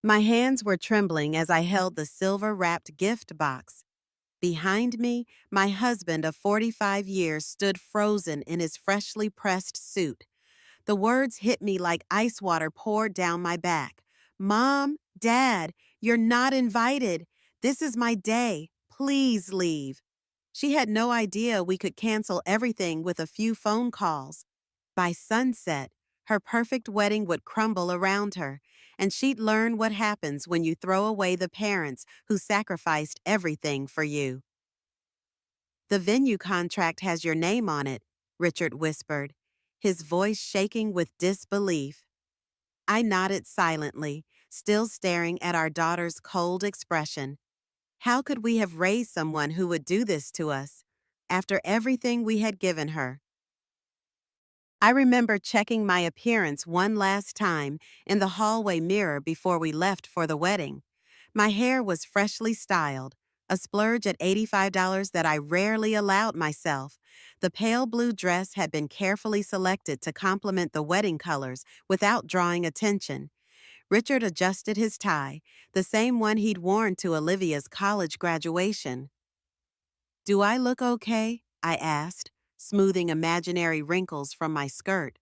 My hands were trembling as I held the silver-wrapped gift box. Behind me, my husband of 45 years stood frozen in his freshly pressed suit. The words hit me like ice water poured down my back. Mom, Dad, you're not invited. This is my day. Please leave. She had no idea we could cancel everything with a few phone calls. By sunset, her perfect wedding would crumble around her, and she'd learn what happens when you throw away the parents who sacrificed everything for you. The venue contract has your name on it, Richard whispered, his voice shaking with disbelief. I nodded silently, still staring at our daughter's cold expression. How could we have raised someone who would do this to us, after everything we had given her? I remember checking my appearance one last time in the hallway mirror before we left for the wedding. My hair was freshly styled, a splurge at $85 that I rarely allowed myself. The pale blue dress had been carefully selected to complement the wedding colors without drawing attention. Richard adjusted his tie, the same one he'd worn to Olivia's college graduation. Do I look okay? I asked, smoothing imaginary wrinkles from my skirt.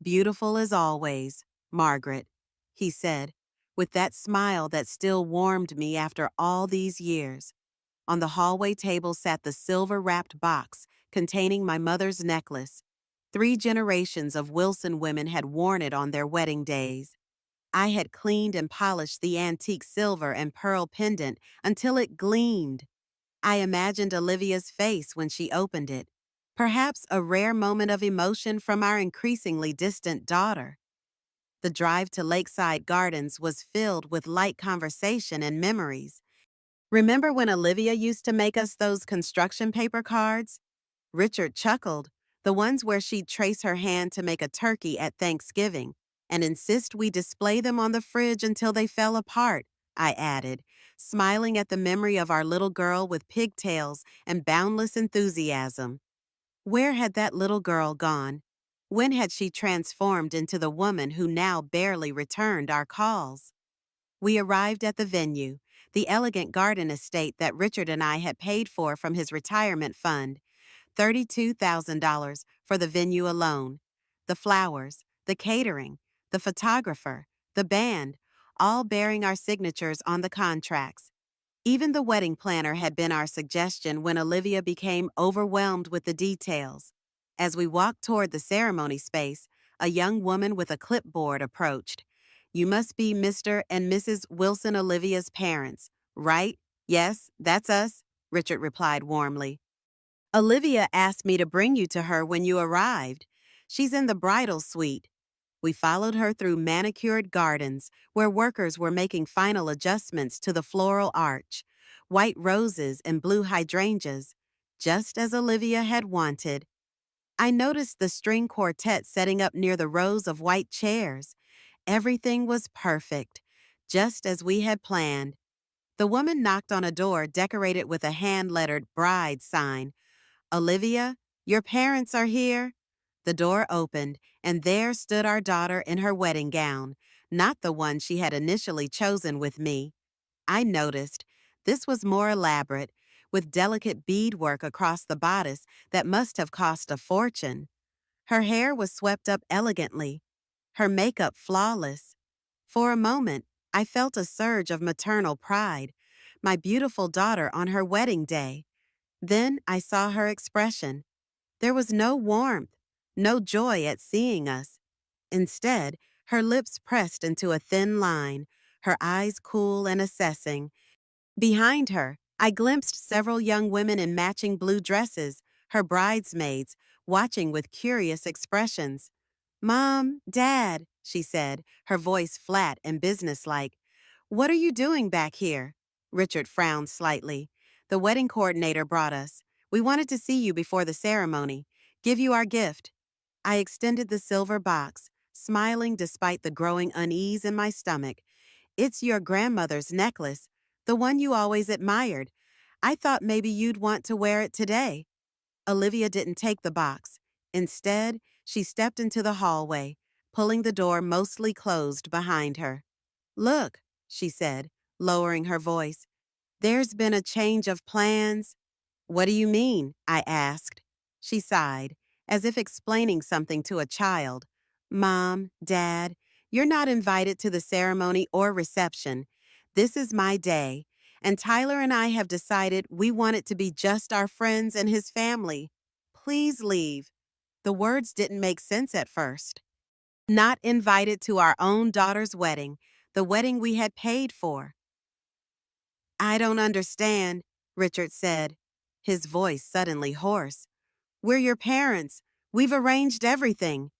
Beautiful as always, Margaret, he said, with that smile that still warmed me after all these years. On the hallway table sat the silver-wrapped box containing my mother's necklace. 3 generations of Wilson women had worn it on their wedding days. I had cleaned and polished the antique silver and pearl pendant until it gleamed. I imagined Olivia's face when she opened it, perhaps a rare moment of emotion from our increasingly distant daughter. The drive to Lakeside Gardens was filled with light conversation and memories. Remember when Olivia used to make us those construction paper cards? Richard chuckled, the ones where she'd trace her hand to make a turkey at Thanksgiving, and insist we display them on the fridge until they fell apart, I added, smiling at the memory of our little girl with pigtails and boundless enthusiasm. Where had that little girl gone? When had she transformed into the woman who now barely returned our calls? We arrived at the venue, the elegant garden estate that Richard and I had paid for from his retirement fund. $32,000 for the venue alone. The flowers, the catering, the photographer, the band, all bearing our signatures on the contracts. Even the wedding planner had been our suggestion when Olivia became overwhelmed with the details. As we walked toward the ceremony space, a young woman with a clipboard approached. You must be Mr. and Mrs. Wilson Olivia's parents, right? Yes, that's us, Richard replied warmly. Olivia asked me to bring you to her when you arrived. She's in the bridal suite. We followed her through manicured gardens where workers were making final adjustments to the floral arch, white roses and blue hydrangeas, just as Olivia had wanted. I noticed the string quartet setting up near the rows of white chairs. Everything was perfect, just as we had planned. The woman knocked on a door decorated with a hand-lettered bride sign. Olivia, your parents are here. The door opened, and there stood our daughter in her wedding gown, not the one she had initially chosen with me. I noticed this was more elaborate, with delicate beadwork across the bodice that must have cost a fortune. Her hair was swept up elegantly, her makeup flawless. For a moment, I felt a surge of maternal pride, my beautiful daughter on her wedding day. Then I saw her expression. There was no warmth, no joy at seeing us. Instead, her lips pressed into a thin line, her eyes cool and assessing. Behind her, I glimpsed several young women in matching blue dresses, her bridesmaids, watching with curious expressions. Mom, Dad, she said, her voice flat and businesslike. What are you doing back here? Richard frowned slightly. The wedding coordinator brought us. We wanted to see you before the ceremony, give you our gift. I extended the silver box, smiling despite the growing unease in my stomach. It's your grandmother's necklace, the one you always admired. I thought maybe you'd want to wear it today. Olivia didn't take the box. Instead, she stepped into the hallway, pulling the door mostly closed behind her. Look, she said, lowering her voice. There's been a change of plans. What do you mean? I asked. She sighed, as if explaining something to a child. Mom, Dad, you're not invited to the ceremony or reception. This is my day, and Tyler and I have decided we want it to be just our friends and his family. Please leave. The words didn't make sense at first. Not invited to our own daughter's wedding, the wedding we had paid for. I don't understand, Richard said, his voice suddenly hoarse. We're your parents. We've arranged everything.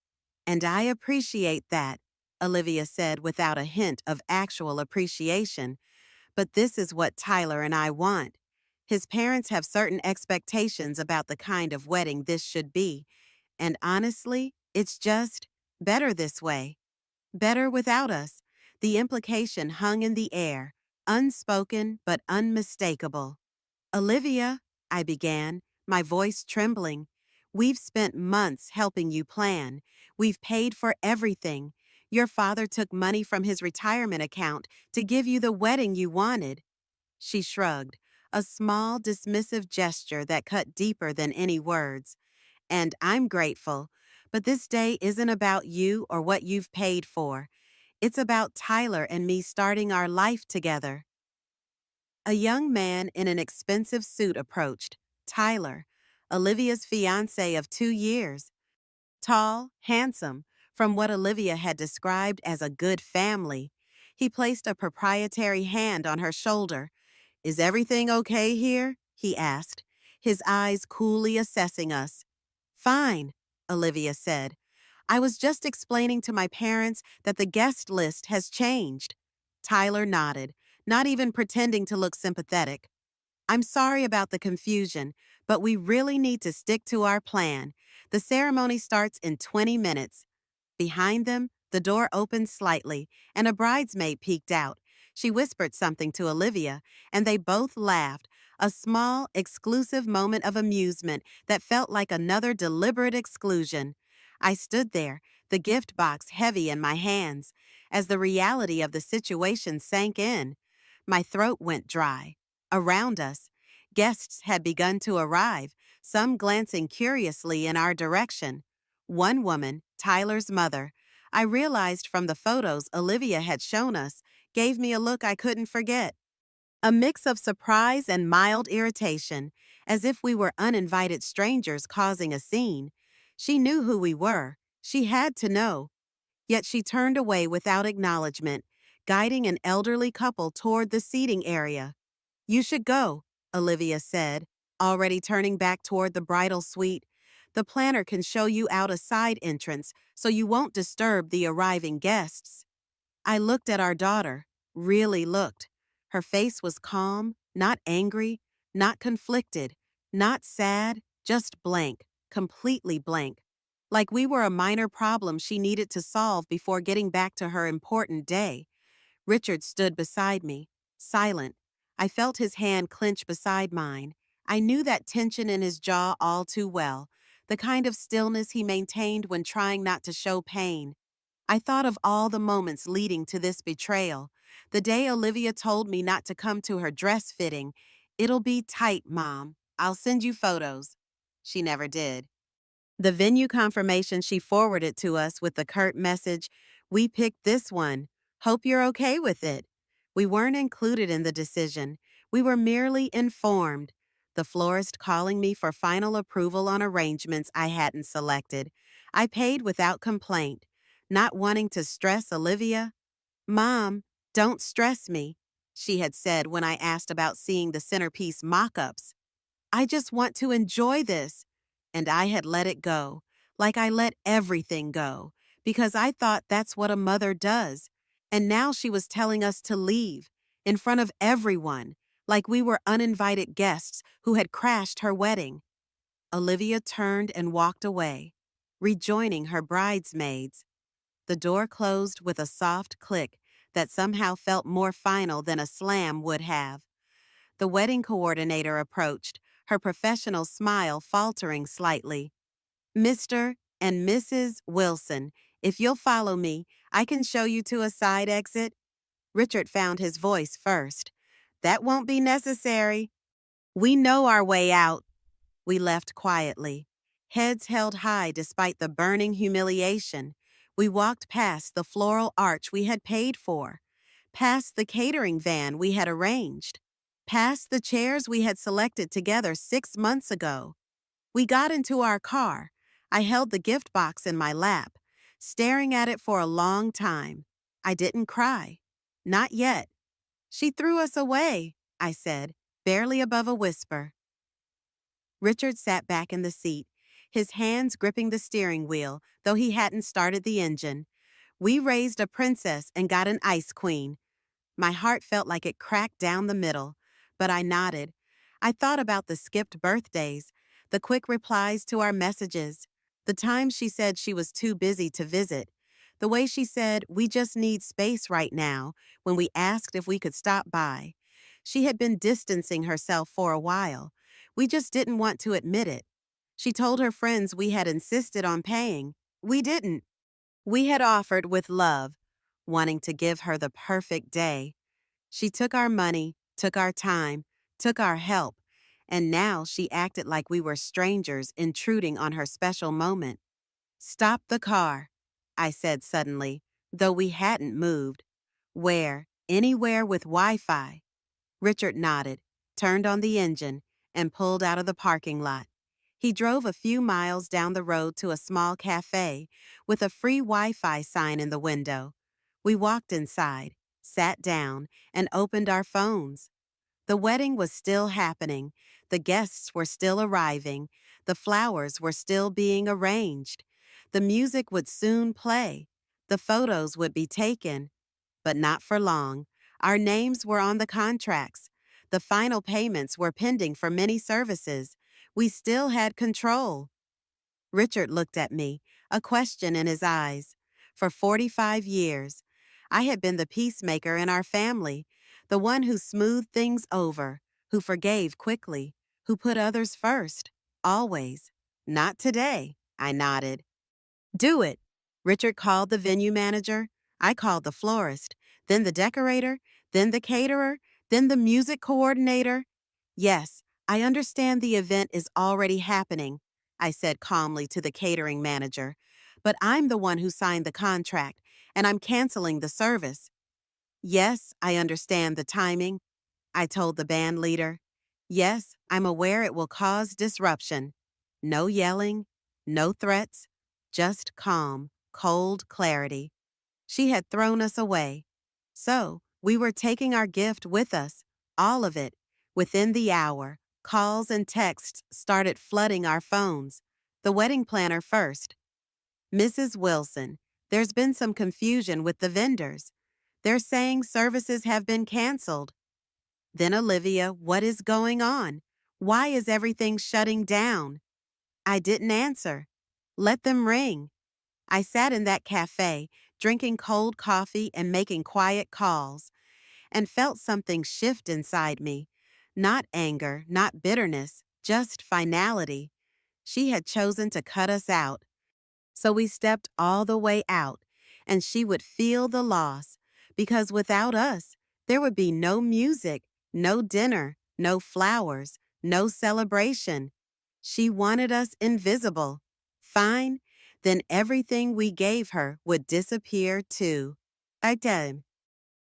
And I appreciate that, Olivia said without a hint of actual appreciation. But this is what Tyler and I want. His parents have certain expectations about the kind of wedding this should be. And honestly, it's just better this way. Better without us. The implication hung in the air, unspoken but unmistakable. Olivia, I began, my voice trembling. We've spent months helping you plan. We've paid for everything. Your father took money from his retirement account to give you the wedding you wanted. She shrugged, a small, dismissive gesture that cut deeper than any words. And I'm grateful, but this day isn't about you or what you've paid for. It's about Tyler and me starting our life together. A young man in an expensive suit approached, Tyler, Olivia's fiancé of 2 years. Tall, handsome, from what Olivia had described as a good family. He placed a proprietary hand on her shoulder. Is everything okay here? He asked, his eyes coolly assessing us. Fine, Olivia said. I was just explaining to my parents that the guest list has changed. Tyler nodded, not even pretending to look sympathetic. I'm sorry about the confusion, but we really need to stick to our plan. The ceremony starts in 20 minutes. Behind them, the door opened slightly, and a bridesmaid peeked out. She whispered something to Olivia, and they both laughed, a small, exclusive moment of amusement that felt like another deliberate exclusion. I stood there, the gift box heavy in my hands, as the reality of the situation sank in. My throat went dry. Around us, guests had begun to arrive, some glancing curiously in our direction. One woman, Tyler's mother, I realized from the photos Olivia had shown us, gave me a look I couldn't forget. A mix of surprise and mild irritation, as if we were uninvited strangers causing a scene. She knew who we were. She had to know. Yet she turned away without acknowledgement, guiding an elderly couple toward the seating area. You should go, Olivia said, already turning back toward the bridal suite. The planner can show you out a side entrance so you won't disturb the arriving guests. I looked at our daughter, really looked. Her face was calm, not angry, not conflicted, not sad, just blank, completely blank. Like we were a minor problem she needed to solve before getting back to her important day. Richard stood beside me, silent. I felt his hand clench beside mine. I knew that tension in his jaw all too well, the kind of stillness he maintained when trying not to show pain. I thought of all the moments leading to this betrayal. The day Olivia told me not to come to her dress fitting. It'll be tight, Mom. I'll send you photos. She never did. The venue confirmation she forwarded to us with the curt message, we picked this one. Hope you're okay with it. We weren't included in the decision. We were merely informed. The florist calling me for final approval on arrangements I hadn't selected. I paid without complaint, not wanting to stress Olivia. Mom, don't stress me, she had said when I asked about seeing the centerpiece mock-ups. I just want to enjoy this. And I had let it go, like I let everything go, because I thought that's what a mother does. And now she was telling us to leave, in front of everyone, like we were uninvited guests who had crashed her wedding. Olivia turned and walked away, rejoining her bridesmaids. The door closed with a soft click that somehow felt more final than a slam would have. The wedding coordinator approached, her professional smile faltering slightly. Mr. and Mrs. Wilson, if you'll follow me, I can show you to a side exit. Richard found his voice first. That won't be necessary. We know our way out. We left quietly, heads held high despite the burning humiliation. We walked past the floral arch we had paid for, past the catering van we had arranged, past the chairs we had selected together 6 months ago. We got into our car. I held the gift box in my lap, staring at it for a long time. I didn't cry. Not yet. She threw us away, I said, barely above a whisper. Richard sat back in the seat, his hands gripping the steering wheel, though he hadn't started the engine. We raised a princess and got an ice queen. My heart felt like it cracked down the middle, but I nodded. I thought about the skipped birthdays, the quick replies to our messages, the times she said she was too busy to visit, the way she said, "We just need space right now," when we asked if we could stop by. She had been distancing herself for a while. We just didn't want to admit it. She told her friends we had insisted on paying. We didn't. We had offered with love, wanting to give her the perfect day. She took our money, took our time, took our help, and now she acted like we were strangers intruding on her special moment. Stop the car, I said suddenly, though we hadn't moved. Where? Anywhere with Wi-Fi. Richard nodded, turned on the engine, and pulled out of the parking lot. He drove a few miles down the road to a small cafe with a free Wi-Fi sign in the window. We walked inside, sat down, and opened our phones. The wedding was still happening, the guests were still arriving, the flowers were still being arranged. The music would soon play, the photos would be taken, but not for long. Our names were on the contracts. The final payments were pending for many services. We still had control. Richard looked at me, a question in his eyes. For 45 years, I had been the peacemaker in our family, the one who smoothed things over, who forgave quickly, who put others first, always. Not today, I nodded. Do it. Richard called the venue manager. I called the florist, then the decorator, then the caterer, then the music coordinator. Yes, I understand the event is already happening, I said calmly to the catering manager. But I'm the one who signed the contract, and I'm canceling the service. Yes, I understand the timing, I told the band leader. Yes, I'm aware it will cause disruption. No yelling, no threats, just calm, cold clarity. She had thrown us away. So, we were taking our gift with us, all of it. Within the hour, calls and texts started flooding our phones. The wedding planner first. Mrs. Wilson, there's been some confusion with the vendors. They're saying services have been canceled. Then Olivia, what is going on? Why is everything shutting down? I didn't answer. Let them ring. I sat in that cafe, drinking cold coffee and making quiet calls, and felt something shift inside me. Not anger, not bitterness, just finality. She had chosen to cut us out. So we stepped all the way out, and she would feel the loss, because without us, there would be no music, no dinner, no flowers, no celebration. She wanted us invisible. Fine, then everything we gave her would disappear too. I did.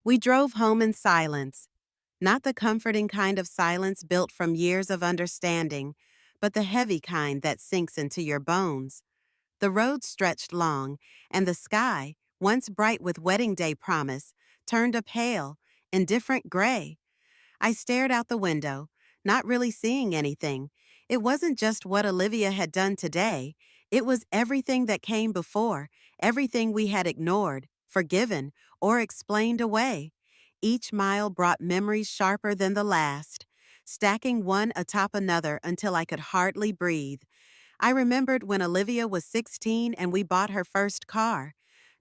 We drove home in silence, not the comforting kind of silence built from years of understanding, but the heavy kind that sinks into your bones. The road stretched long, and the sky, once bright with wedding day promise, turned a pale, indifferent gray. I stared out the window, not really seeing anything. It wasn't just what Olivia had done today. It was everything that came before, everything we had ignored, forgiven, or explained away. Each mile brought memories sharper than the last, stacking one atop another until I could hardly breathe. I remembered when Olivia was 16 and we bought her first car.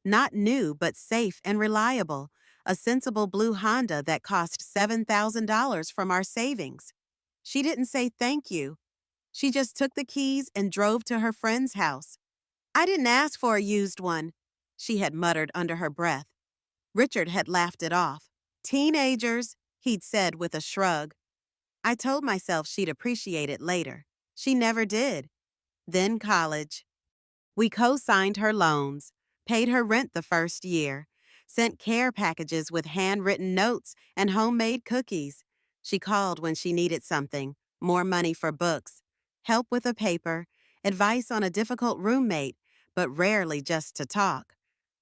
Not new, but safe and reliable. A sensible blue Honda that cost $7,000 from our savings. She didn't say thank you. She just took the keys and drove to her friend's house. I didn't ask for a used one, she had muttered under her breath. Richard had laughed it off. Teenagers, he'd said with a shrug. I told myself she'd appreciate it later. She never did. Then college. We co-signed her loans, paid her rent the first year, sent care packages with handwritten notes and homemade cookies. She called when she needed something, more money for books, help with a paper, advice on a difficult roommate, but rarely just to talk.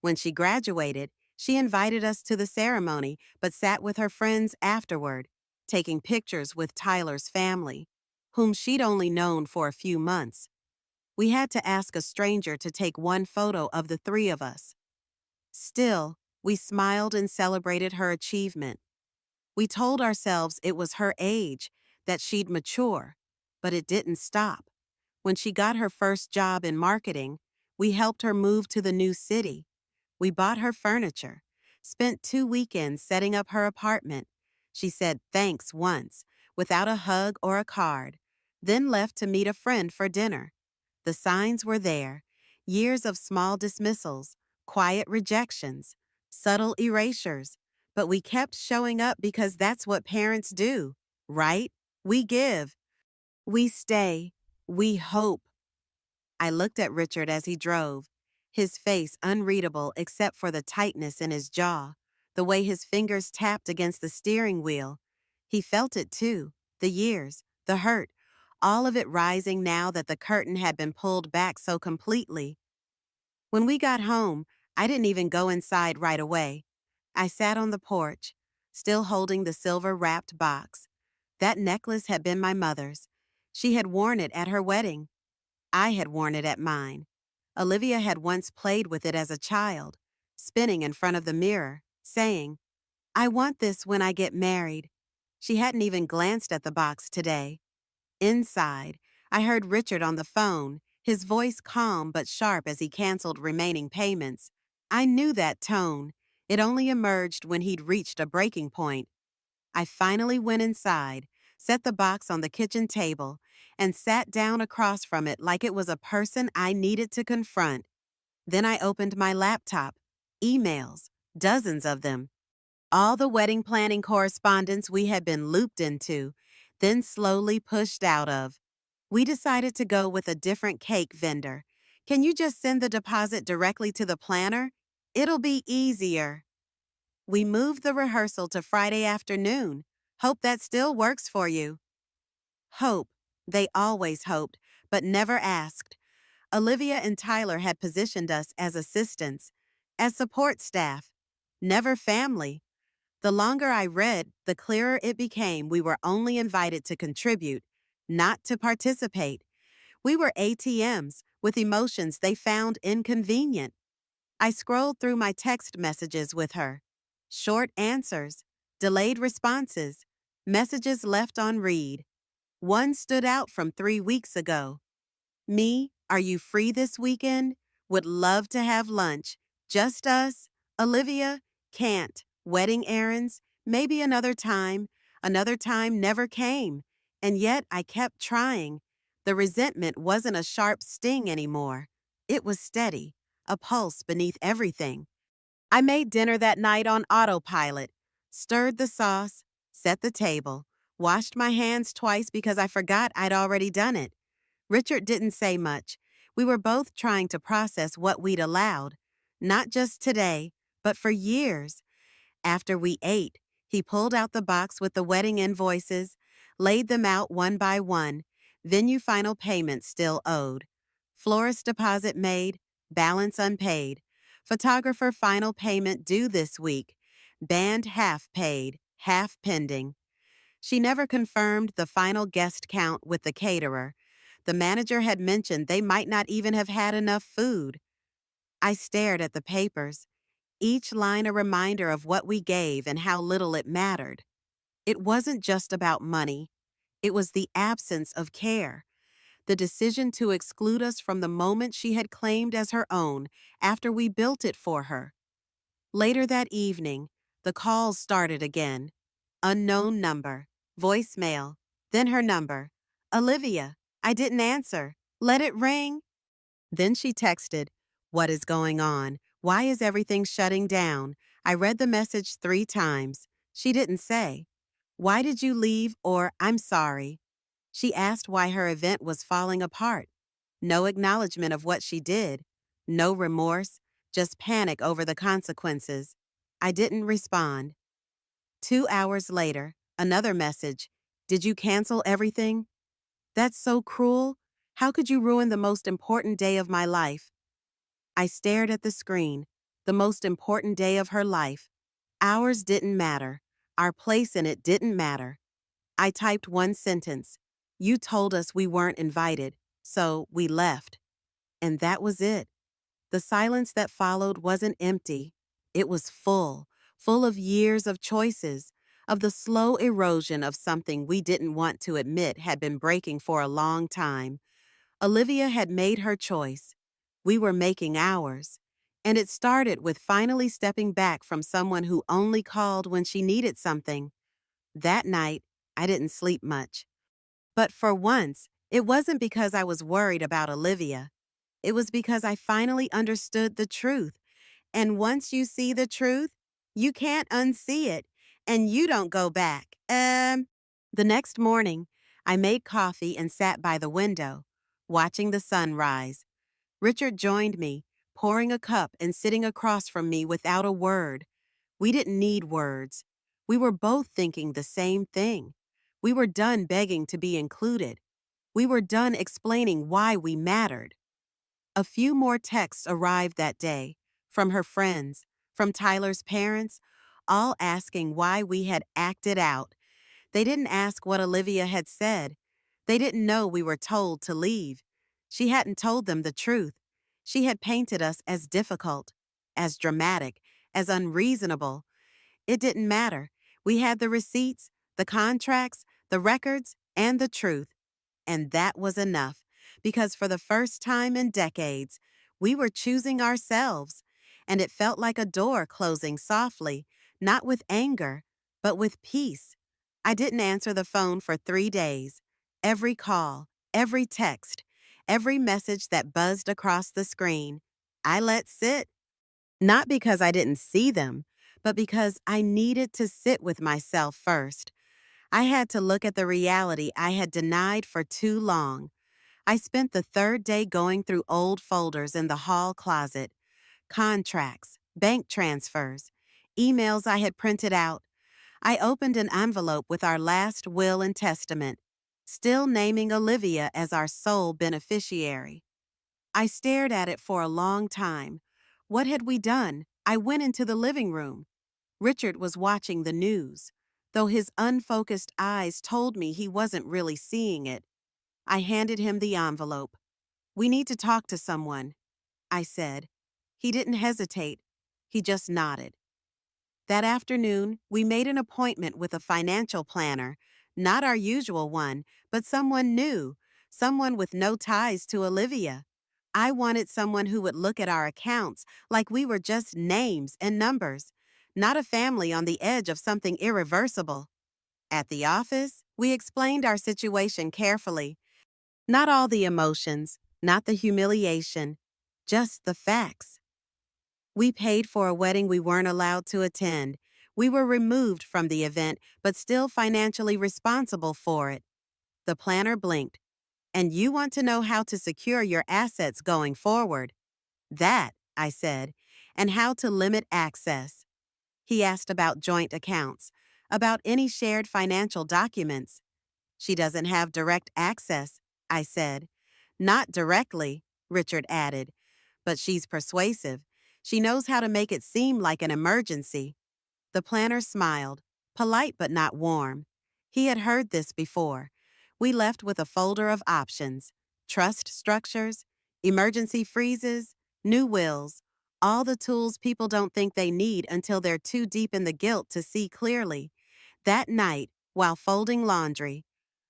When she graduated, she invited us to the ceremony but sat with her friends afterward, taking pictures with Tyler's family, whom she'd only known for a few months. We had to ask a stranger to take one photo of the three of us. Still, we smiled and celebrated her achievement. We told ourselves it was her age, that she'd mature, but it didn't stop. When she got her first job in marketing, we helped her move to the new city. We bought her furniture, spent 2 weekends setting up her apartment. She said thanks once, without a hug or a card, then left to meet a friend for dinner. The signs were there, years of small dismissals, quiet rejections, subtle erasures, but we kept showing up because that's what parents do, right? We give, we stay, we hope. I looked at Richard as he drove, his face unreadable except for the tightness in his jaw, the way his fingers tapped against the steering wheel. He felt it too, the years, the hurt, all of it rising now that the curtain had been pulled back so completely. When we got home, I didn't even go inside right away. I sat on the porch, still holding the silver-wrapped box. That necklace had been my mother's. She had worn it at her wedding. I had worn it at mine. Olivia had once played with it as a child, spinning in front of the mirror, saying, I want this when I get married. She hadn't even glanced at the box today. Inside, I heard Richard on the phone, his voice calm but sharp as he canceled remaining payments. I knew that tone. It only emerged when he'd reached a breaking point. I finally went inside, set the box on the kitchen table, and sat down across from it like it was a person I needed to confront. Then I opened my laptop. Emails, dozens of them. All the wedding planning correspondence we had been looped into, then slowly pushed out of. We decided to go with a different cake vendor. Can you just send the deposit directly to the planner? It'll be easier. We moved the rehearsal to Friday afternoon. Hope that still works for you. Hope. They always hoped, but never asked. Olivia and Tyler had positioned us as assistants, as support staff, never family. The longer I read, the clearer it became we were only invited to contribute, not to participate. We were ATMs with emotions they found inconvenient. I scrolled through my text messages with her. Short answers, delayed responses, messages left on read. One stood out from 3 weeks ago. Me, are you free this weekend? Would love to have lunch. Just us? Olivia? Can't. Wedding errands? Maybe another time. Another time never came. And yet I kept trying. The resentment wasn't a sharp sting anymore. It was steady, a pulse beneath everything. I made dinner that night on autopilot, stirred the sauce, set the table, washed my hands twice because I forgot I'd already done it. Richard didn't say much. We were both trying to process what we'd allowed, not just today, but for years. After we ate, he pulled out the box with the wedding invoices, laid them out one by one, venue final payment still owed. Florist deposit made, balance unpaid. Photographer final payment due this week. Band half paid, half pending. She never confirmed the final guest count with the caterer. The manager had mentioned they might not even have had enough food. I stared at the papers, each line a reminder of what we gave and how little it mattered. It wasn't just about money. It was the absence of care. The decision to exclude us from the moment she had claimed as her own after we built it for her. Later that evening, the calls started again. Unknown number, voicemail, then her number. Olivia, I didn't answer. Let it ring. Then she texted, what is going on? Why is everything shutting down? I read the message 3 times. She didn't say, "Why did you leave?" or "I'm sorry." She asked why her event was falling apart. No acknowledgement of what she did. No remorse, just panic over the consequences. I didn't respond. 2 hours later, another message. "Did you cancel everything?" "That's so cruel. How could you ruin the most important day of my life?" I stared at the screen. The most important day of her life. Ours didn't matter. Our place in it didn't matter. I typed one sentence. "You told us we weren't invited, so we left." And that was it. The silence that followed wasn't empty. It was full, full of years of choices, of the slow erosion of something we didn't want to admit had been breaking for a long time. Olivia had made her choice. We were making ours. And it started with finally stepping back from someone who only called when she needed something. That night, I didn't sleep much. But for once, it wasn't because I was worried about Olivia. It was because I finally understood the truth. And once you see the truth, you can't unsee it, and you don't go back. The next morning, I made coffee and sat by the window, watching the sun rise. Richard joined me, pouring a cup and sitting across from me without a word. We didn't need words. We were both thinking the same thing. We were done begging to be included. We were done explaining why we mattered. A few more texts arrived that day, from her friends, from Tyler's parents, all asking why we had acted out. They didn't ask what Olivia had said. They didn't know we were told to leave. She hadn't told them the truth. She had painted us as difficult, as dramatic, as unreasonable. It didn't matter. We had the receipts, the contracts, the records, and the truth. And that was enough, because for the first time in decades, we were choosing ourselves, and it felt like a door closing softly, not with anger, but with peace. I didn't answer the phone for 3 days. Every call, every text, every message that buzzed across the screen, I let sit. Not because I didn't see them, but because I needed to sit with myself first. I had to look at the reality I had denied for too long. I spent the third day going through old folders in the hall closet, contracts, bank transfers, emails I had printed out. I opened an envelope with our last will and testament, still naming Olivia as our sole beneficiary. I stared at it for a long time. What had we done? I went into the living room. Richard was watching the news, though his unfocused eyes told me he wasn't really seeing it. I handed him the envelope. "We need to talk to someone," I said. He didn't hesitate. He just nodded. That afternoon, we made an appointment with a financial planner, not our usual one, but someone new, someone with no ties to Olivia. I wanted someone who would look at our accounts like we were just names and numbers, not a family on the edge of something irreversible. At the office, we explained our situation carefully. Not all the emotions, not the humiliation, just the facts. We paid for a wedding we weren't allowed to attend. We were removed from the event, but still financially responsible for it. The planner blinked. "And you want to know how to secure your assets going forward?" "That," I said, "and how to limit access." He asked about joint accounts, about any shared financial documents. "She doesn't have direct access," I said. "Not directly," Richard added, "but she's persuasive. She knows how to make it seem like an emergency." The planner smiled, polite but not warm. He had heard this before. We left with a folder of options: trust structures, emergency freezes, new wills, all the tools people don't think they need until they're too deep in the guilt to see clearly. That night, while folding laundry,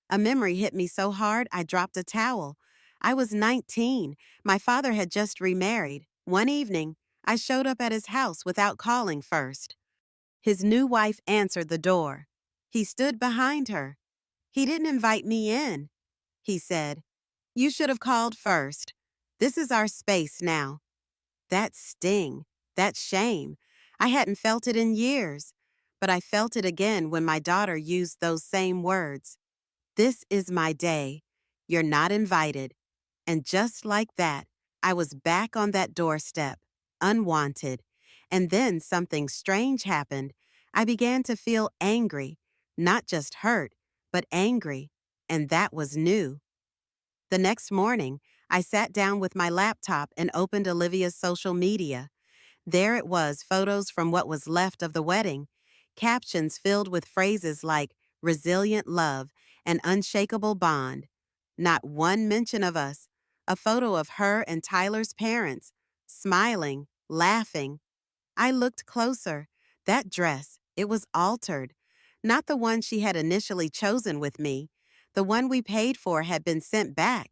a memory hit me so hard I dropped a towel. I was 19. My father had just remarried. One evening, I showed up at his house without calling first. His new wife answered the door. He stood behind her. "He didn't invite me in," he said. "You should have called first. This is our space now." That sting, that shame, I hadn't felt it in years. but I felt it again when my daughter used those same words. This is my day. You're not invited. And just like that, I was back on that doorstep, unwanted. And then something strange happened. I began to feel angry, not just hurt, but angry. And that was new. The next morning, I sat down with my laptop and opened Olivia's social media. There it was, photos from what was left of the wedding, captions filled with phrases like resilient love and unshakable bond. Not one mention of us. A photo of her and Tyler's parents, smiling, laughing. I looked closer. That dress, it was altered. Not the one she had initially chosen with me. The one we paid for had been sent back.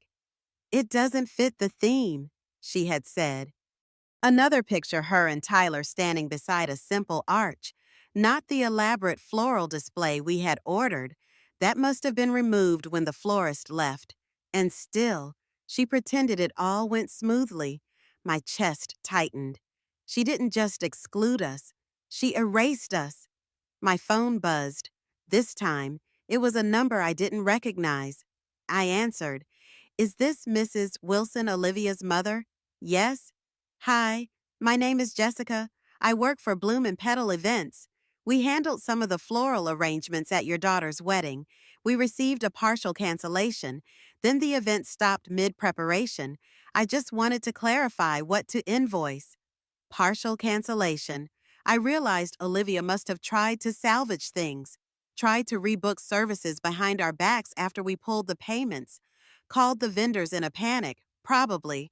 It doesn't fit the theme, she had said. Another picture her and Tyler standing beside a simple arch, not the elaborate floral display we had ordered. That must have been removed when the florist left. And still, she pretended it all went smoothly. My chest tightened. She didn't just exclude us, she erased us. My phone buzzed. This time, it was a number I didn't recognize. I answered. Is this Mrs. Wilson, Olivia's mother? Yes. Hi, my name is Jessica. I work for Bloom and Petal Events. We handled some of the floral arrangements at your daughter's wedding. We received a partial cancellation. Then the event stopped mid-preparation. I just wanted to clarify what to invoice. Partial cancellation. I realized Olivia must have tried to salvage things, tried to rebook services behind our backs after we pulled the payments, called the vendors in a panic, probably.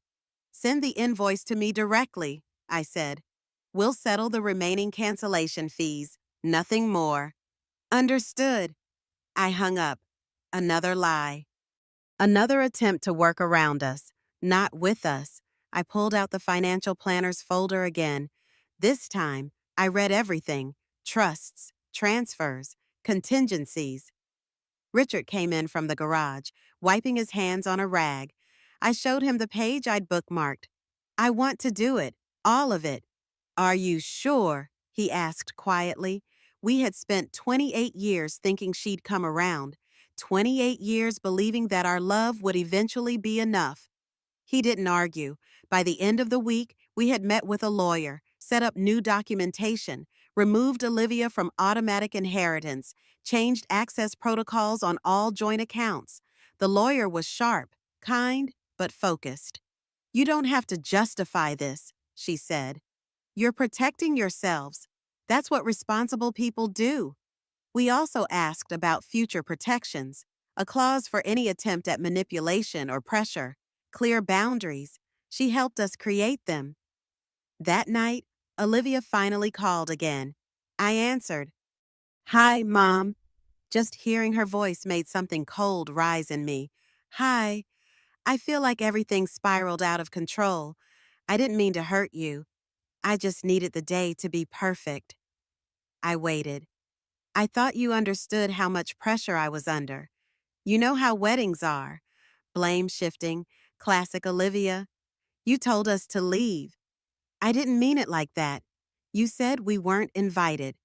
Send the invoice to me directly, I said. We'll settle the remaining cancellation fees, nothing more. Understood. I hung up. Another lie. Another attempt to work around us, not with us. I pulled out the financial planner's folder again. This time, I read everything: trusts, transfers, contingencies. Richard came in from the garage, wiping his hands on a rag. I showed him the page I'd bookmarked. I want to do it, all of it. Are you sure? He asked quietly. We had spent 28 years thinking she'd come around, 28 years believing that our love would eventually be enough. He didn't argue. By the end of the week, we had met with a lawyer, set up new documentation, removed Olivia from automatic inheritance, changed access protocols on all joint accounts. The lawyer was sharp, kind, but focused. You don't have to justify this, she said. You're protecting yourselves. That's what responsible people do. We also asked about future protections, a clause for any attempt at manipulation or pressure, clear boundaries. She helped us create them. That night, Olivia finally called again. I answered. Hi, Mom. Just hearing her voice made something cold rise in me. Hi. I feel like everything spiraled out of control. I didn't mean to hurt you. I just needed the day to be perfect. I waited. I thought you understood how much pressure I was under. You know how weddings are. Blame shifting, classic Olivia. You told us to leave. I didn't mean it like that. You said we weren't invited.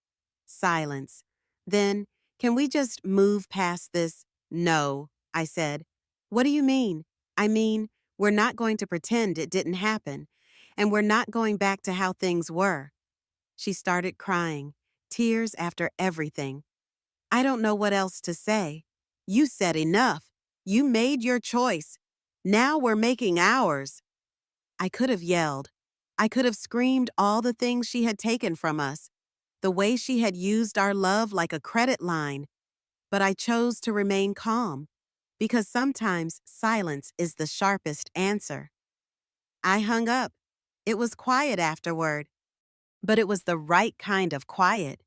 Silence. Then, can we just move past this? No, I said. What do you mean? I mean, we're not going to pretend it didn't happen, and we're not going back to how things were. She started crying, tears after everything. I don't know what else to say. You said enough. You made your choice. Now we're making ours. I could have yelled. I could have screamed all the things she had taken from us, the way she had used our love like a credit line. But I chose to remain calm, because sometimes silence is the sharpest answer. I hung up. It was quiet afterward, but it was the right kind of quiet,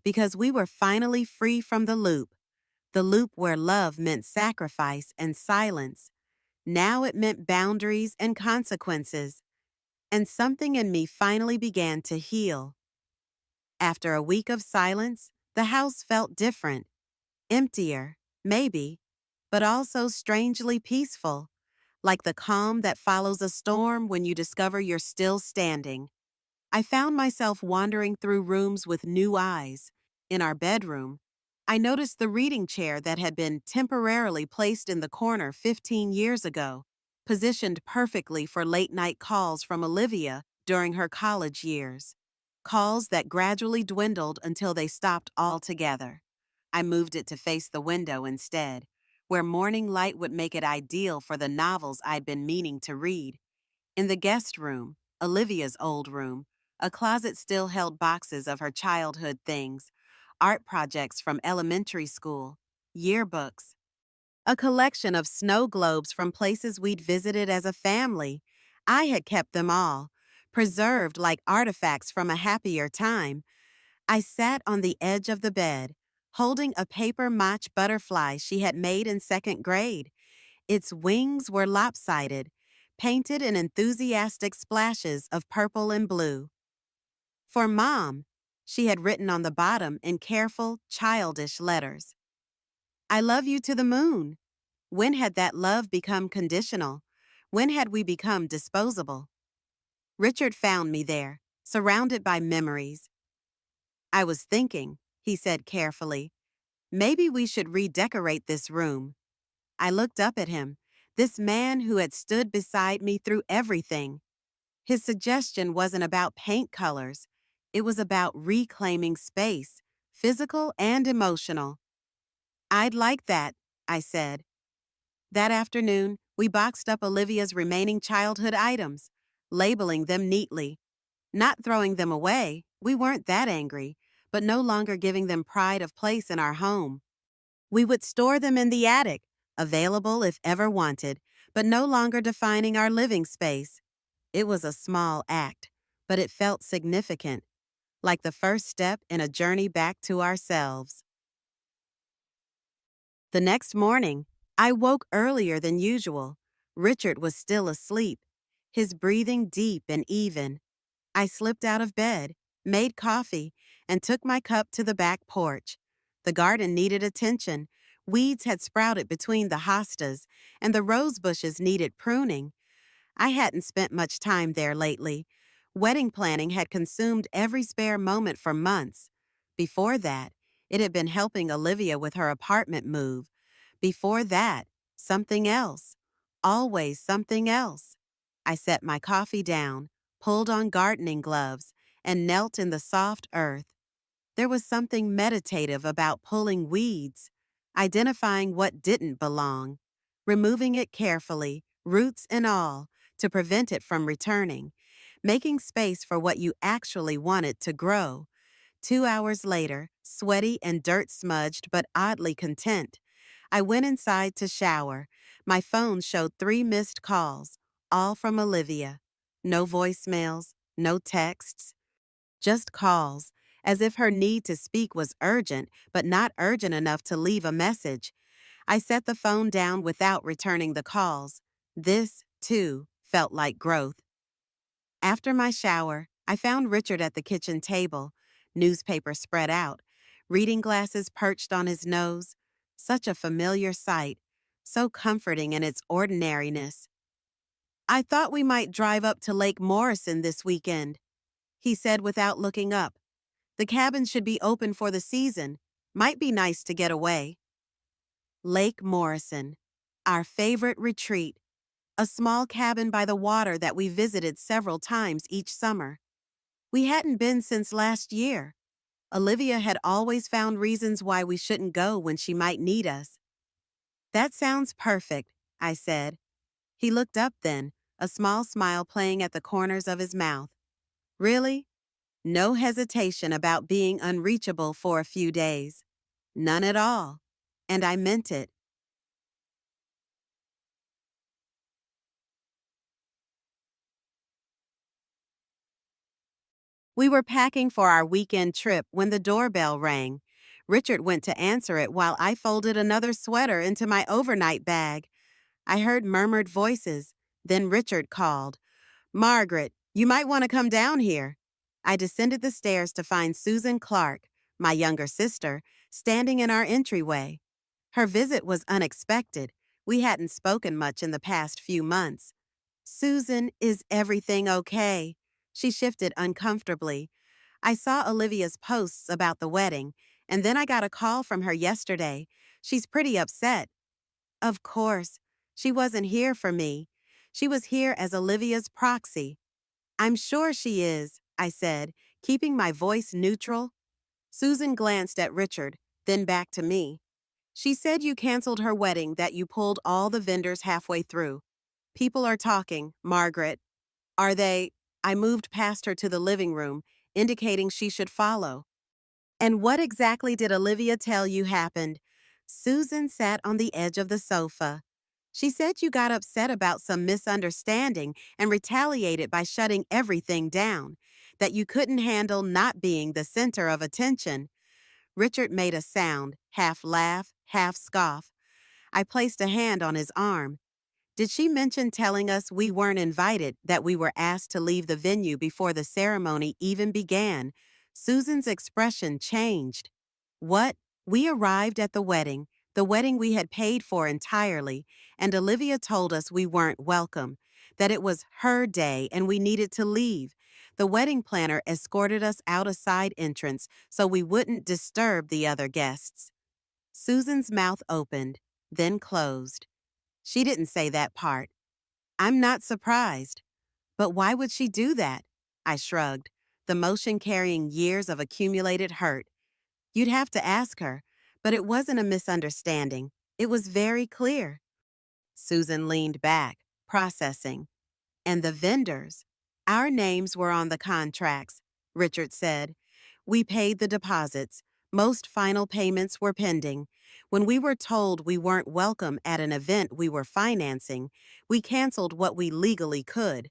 because we were finally free from the loop where love meant sacrifice and silence. Now it meant boundaries and consequences. And something in me finally began to heal. After a week of silence, the house felt different. Emptier, maybe, but also strangely peaceful, like the calm that follows a storm when you discover you're still standing. I found myself wandering through rooms with new eyes, In our bedroom, I noticed the reading chair that had been temporarily placed in the corner 15 years ago, positioned perfectly for late night calls from Olivia during her college years. Calls that gradually dwindled until they stopped altogether. I moved it to face the window instead, where morning light would make it ideal for the novels I'd been meaning to read. In the guest room, Olivia's old room, a closet still held boxes of her childhood things, art projects from elementary school, yearbooks, a collection of snow globes from places we'd visited as a family. I had kept them all, preserved like artifacts from a happier time. I sat on the edge of the bed, holding a paper match butterfly she had made in second grade. Its wings were lopsided, painted in enthusiastic splashes of purple and blue. For Mom, she had written on the bottom in careful, childish letters. I love you to the moon. When had that love become conditional? When had we become disposable? Richard found me there, surrounded by memories. I was thinking, he said carefully, maybe we should redecorate this room. I looked up at him, this man who had stood beside me through everything. His suggestion wasn't about paint colors. It was about reclaiming space, physical and emotional. I'd like that, I said. That afternoon, we boxed up Olivia's remaining childhood items, labeling them neatly. Not throwing them away, we weren't that angry, but no longer giving them pride of place in our home. We would store them in the attic, available if ever wanted, but no longer defining our living space. It was a small act, but it felt significant, like the first step in a journey back to ourselves. The next morning, I woke earlier than usual. Richard was still asleep, his breathing deep and even. I slipped out of bed, made coffee, and took my cup to the back porch. The garden needed attention. Weeds had sprouted between the hostas, and the rose bushes needed pruning. I hadn't spent much time there lately. Wedding planning had consumed every spare moment for months. Before that, it had been helping Olivia with her apartment move. Before that, something else. Always something else. I set my coffee down, pulled on gardening gloves, and knelt in the soft earth. There was something meditative about pulling weeds, identifying what didn't belong, removing it carefully, roots and all, to prevent it from returning, making space for what you actually wanted to grow. 2 hours later, sweaty and dirt-smudged but oddly content, I went inside to shower. My phone showed 3 missed calls, all from Olivia. No voicemails, no texts, just calls, as if her need to speak was urgent, but not urgent enough to leave a message. I set the phone down without returning the calls. This, too, felt like growth. After my shower, I found Richard at the kitchen table, newspaper spread out, reading glasses perched on his nose. Such a familiar sight, so comforting in its ordinariness. I thought we might drive up to Lake Morrison this weekend, he said without looking up. The cabin should be open for the season. Might be nice to get away. Lake Morrison, our favorite retreat, a small cabin by the water that we visited several times each summer. We hadn't been since last year. Olivia had always found reasons why we shouldn't go when she might need us. That sounds perfect, I said. He looked up then, a small smile playing at the corners of his mouth. Really? No hesitation about being unreachable for a few days. None at all. And I meant it. We were packing for our weekend trip when the doorbell rang. Richard went to answer it while I folded another sweater into my overnight bag. I heard murmured voices. Then Richard called, Margaret, you might want to come down here. I descended the stairs to find Susan Clark, my younger sister, standing in our entryway. Her visit was unexpected. We hadn't spoken much in the past few months. Susan, is everything okay? She shifted uncomfortably. I saw Olivia's posts about the wedding, And then I got a call from her yesterday. She's pretty upset. Of course. She wasn't here for me. She was here as Olivia's proxy. I'm sure she is, I said, keeping my voice neutral. Susan glanced at Richard, then back to me. She said you canceled her wedding, that you pulled all the vendors halfway through. People are talking, Margaret. Are they? I moved past her to the living room, indicating she should follow. And what exactly did Olivia tell you happened? Susan sat on the edge of the sofa. She said you got upset about some misunderstanding and retaliated by shutting everything down, that you couldn't handle not being the center of attention. Richard made a sound, half laugh, half scoff. I placed a hand on his arm. Did she mention telling us we weren't invited, that we were asked to leave the venue before the ceremony even began? Susan's expression changed. What? We arrived at the wedding we had paid for entirely, and Olivia told us we weren't welcome, that it was her day and we needed to leave. The wedding planner escorted us out a side entrance so we wouldn't disturb the other guests. Susan's mouth opened, then closed. She didn't say that part. I'm not surprised. But why would she do that? I shrugged, the motion carrying years of accumulated hurt. You'd have to ask her, but it wasn't a misunderstanding. It was very clear. Susan leaned back, processing. And the vendors. Our names were on the contracts, Richard said. We paid the deposits. Most final payments were pending. When we were told we weren't welcome at an event we were financing, we canceled what we legally could.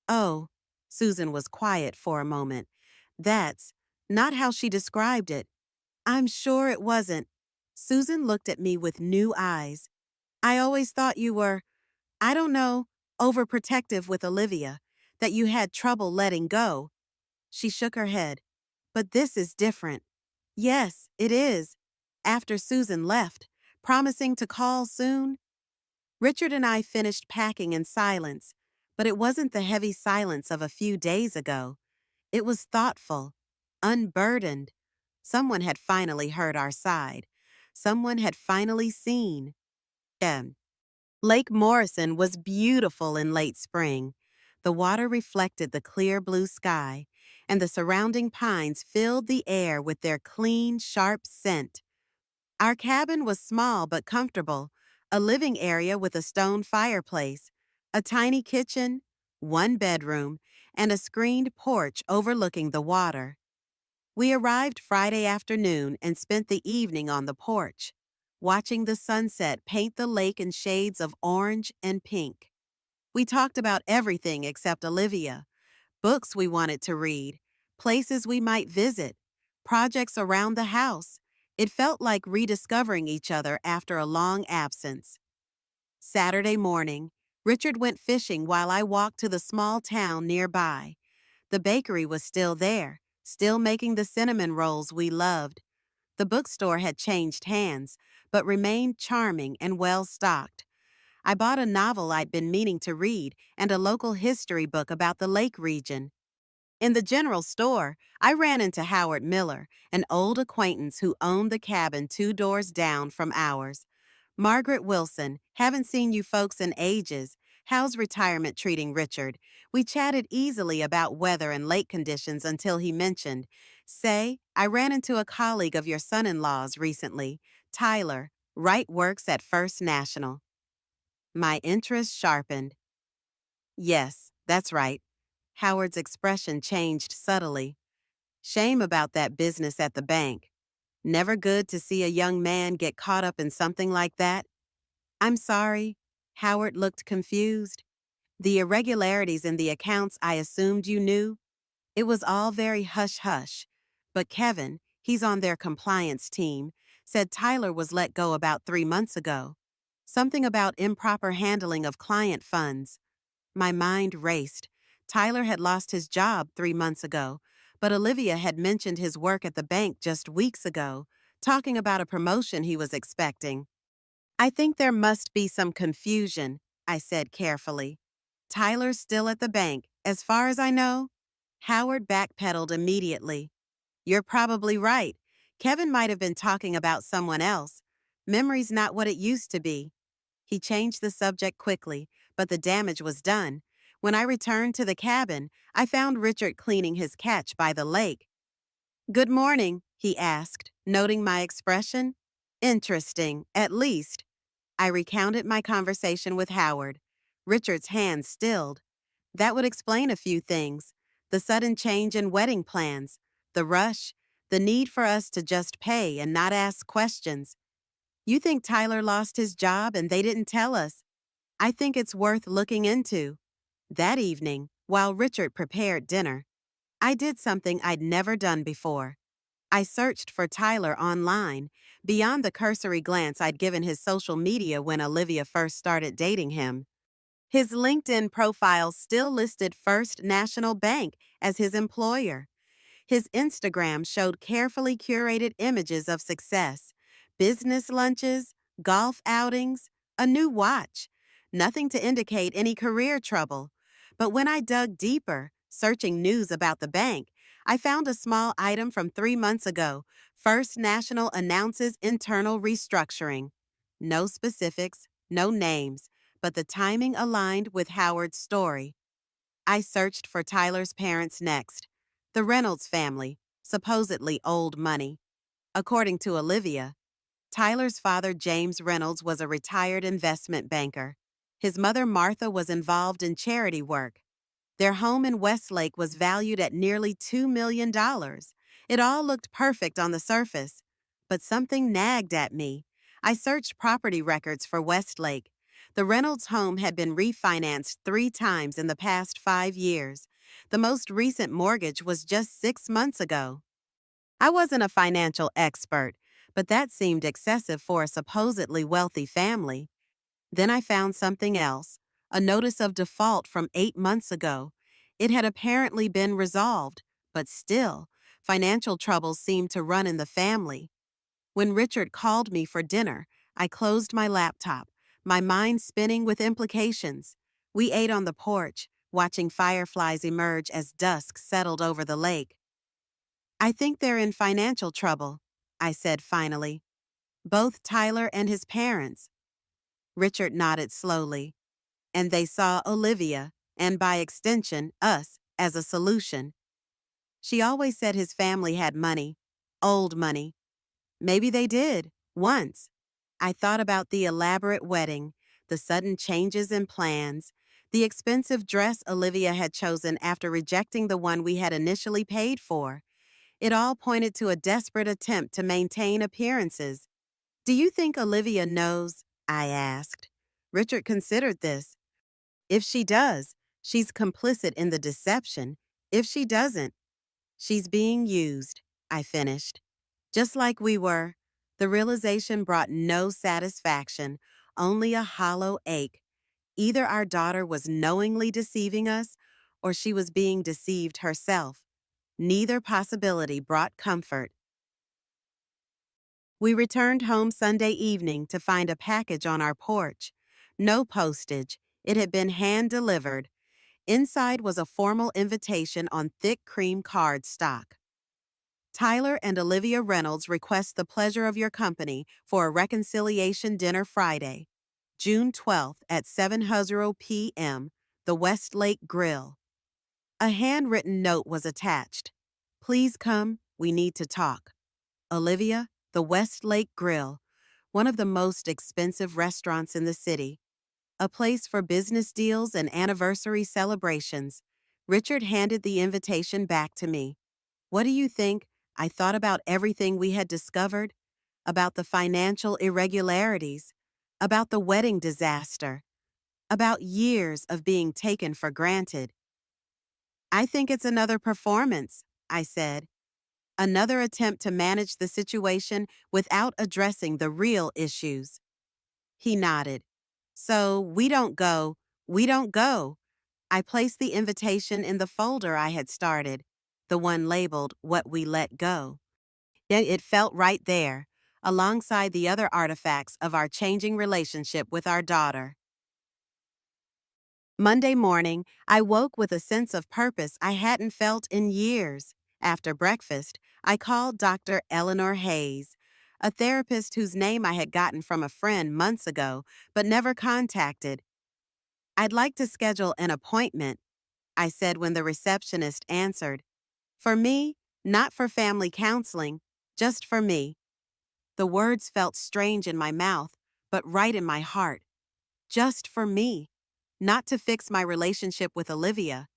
Oh, Susan was quiet for a moment. That's not how she described it. I'm sure it wasn't. Susan looked at me with new eyes. I always thought you were, I don't know, overprotective with Olivia, that you had trouble letting go. She shook her head. But this is different. Yes, it is. After Susan left, promising to call soon. Richard and I finished packing in silence, but it wasn't the heavy silence of a few days ago. It was thoughtful, unburdened. Someone had finally heard our side. Someone had finally seen. Em. Lake Morrison was beautiful in late spring. The water reflected the clear blue sky, and the surrounding pines filled the air with their clean, sharp scent. Our cabin was small but comfortable, a living area with a stone fireplace, a tiny kitchen, one bedroom, and a screened porch overlooking the water. We arrived Friday afternoon and spent the evening on the porch, watching the sunset paint the lake in shades of orange and pink. We talked about everything except Olivia, books we wanted to read, places we might visit, projects around the house. It felt like rediscovering each other after a long absence. Saturday morning, Richard went fishing while I walked to the small town nearby. The bakery was still there, still making the cinnamon rolls we loved. The bookstore had changed hands, but remained charming and well-stocked. I bought a novel I'd been meaning to read and a local history book about the lake region. In the general store, I ran into Howard Miller, an old acquaintance who owned the cabin 2 doors down from ours. Margaret Wilson, haven't seen you folks in ages. How's retirement treating Richard? We chatted easily about weather and lake conditions until he mentioned, Say, I ran into a colleague of your son-in-law's recently, Tyler. Wright works at First National. My interest sharpened. Yes, that's right. Howard's expression changed subtly. Shame about that business at the bank. Never good to see a young man get caught up in something like that. I'm sorry. Howard looked confused. The irregularities in the accounts I assumed you knew. It was all very hush-hush. But Kevin, he's on their compliance team, said Tyler was let go about 3 months ago. Something about improper handling of client funds. My mind raced. Tyler had lost his job 3 months ago, but Olivia had mentioned his work at the bank just weeks ago, talking about a promotion he was expecting. I think there must be some confusion, I said carefully. Tyler's still at the bank, as far as I know. Howard backpedaled immediately. You're probably right. Kevin might have been talking about someone else. Memory's not what it used to be. He changed the subject quickly, but the damage was done. When I returned to the cabin, I found Richard cleaning his catch by the lake. "Good morning," he asked, noting my expression. "Interesting, at least." I recounted my conversation with Howard. Richard's hands stilled. That would explain a few things: the sudden change in wedding plans, the rush, the need for us to just pay and not ask questions. "You think Tyler lost his job and they didn't tell us? I think it's worth looking into." That evening, while Richard prepared dinner, I did something I'd never done before. I searched for Tyler online, beyond the cursory glance I'd given his social media when Olivia first started dating him. His LinkedIn profile still listed First National Bank as his employer. His Instagram showed carefully curated images of success: business lunches, golf outings, a new watch. Nothing to indicate any career trouble. But when I dug deeper, searching news about the bank, I found a small item from 3 months ago: First National announces internal restructuring. No specifics, no names, but the timing aligned with Howard's story. I searched for Tyler's parents next. The Reynolds family, supposedly old money. According to Olivia, Tyler's father, James Reynolds, was a retired investment banker. His mother, Martha, was involved in charity work. Their home in Westlake was valued at nearly $2 million. It all looked perfect on the surface. But something nagged at me. I searched property records for Westlake. The Reynolds home had been refinanced 3 times in the past 5 years. The most recent mortgage was just 6 months ago. I wasn't a financial expert, but that seemed excessive for a supposedly wealthy family. Then I found something else: a notice of default from 8 months ago. It had apparently been resolved, but still, financial troubles seemed to run in the family. When Richard called me for dinner, I closed my laptop, my mind spinning with implications. We ate on the porch, watching fireflies emerge as dusk settled over the lake. "I think they're in financial trouble," I said finally. "Both Tyler and his parents." Richard nodded slowly. "And they saw Olivia, and by extension, us, as a solution. She always said his family had money. Old money. Maybe they did, once." I thought about the elaborate wedding, the sudden changes in plans, the expensive dress Olivia had chosen after rejecting the one we had initially paid for. It all pointed to a desperate attempt to maintain appearances. "Do you think Olivia knows?" I asked. Richard considered this. "If she does, she's complicit in the deception. If she doesn't, she's being used," I finished. Just like we were. The realization brought no satisfaction, only a hollow ache. Either our daughter was knowingly deceiving us, or she was being deceived herself. Neither possibility brought comfort. We returned home Sunday evening to find a package on our porch. No postage. It had been hand-delivered. Inside was a formal invitation on thick cream cardstock. "Tyler and Olivia Reynolds request the pleasure of your company for a reconciliation dinner Friday, June 12th at 7:00 p.m., the Westlake Grill." A handwritten note was attached. "Please come, we need to talk. Olivia, the Westlake Grill, one of the most expensive restaurants in the city. A place for business deals and anniversary celebrations." Richard handed the invitation back to me. "What do you think?" I thought about everything we had discovered, about the financial irregularities, about the wedding disaster, about years of being taken for granted. "I think it's another performance," I said. "Another attempt to manage the situation without addressing the real issues." He nodded. "So we don't go." I placed the invitation in the folder I had started, the one labeled "What We Let Go." Yet it felt right there, alongside the other artifacts of our changing relationship with our daughter. Monday morning, I woke with a sense of purpose I hadn't felt in years. After breakfast, I called Dr. Eleanor Hayes, a therapist whose name I had gotten from a friend months ago but never contacted. "I'd like to schedule an appointment," I said when the receptionist answered. "For me, not for family counseling, just for me." The words felt strange in my mouth, but right in my heart. Just for me. Not to fix my relationship with Olivia,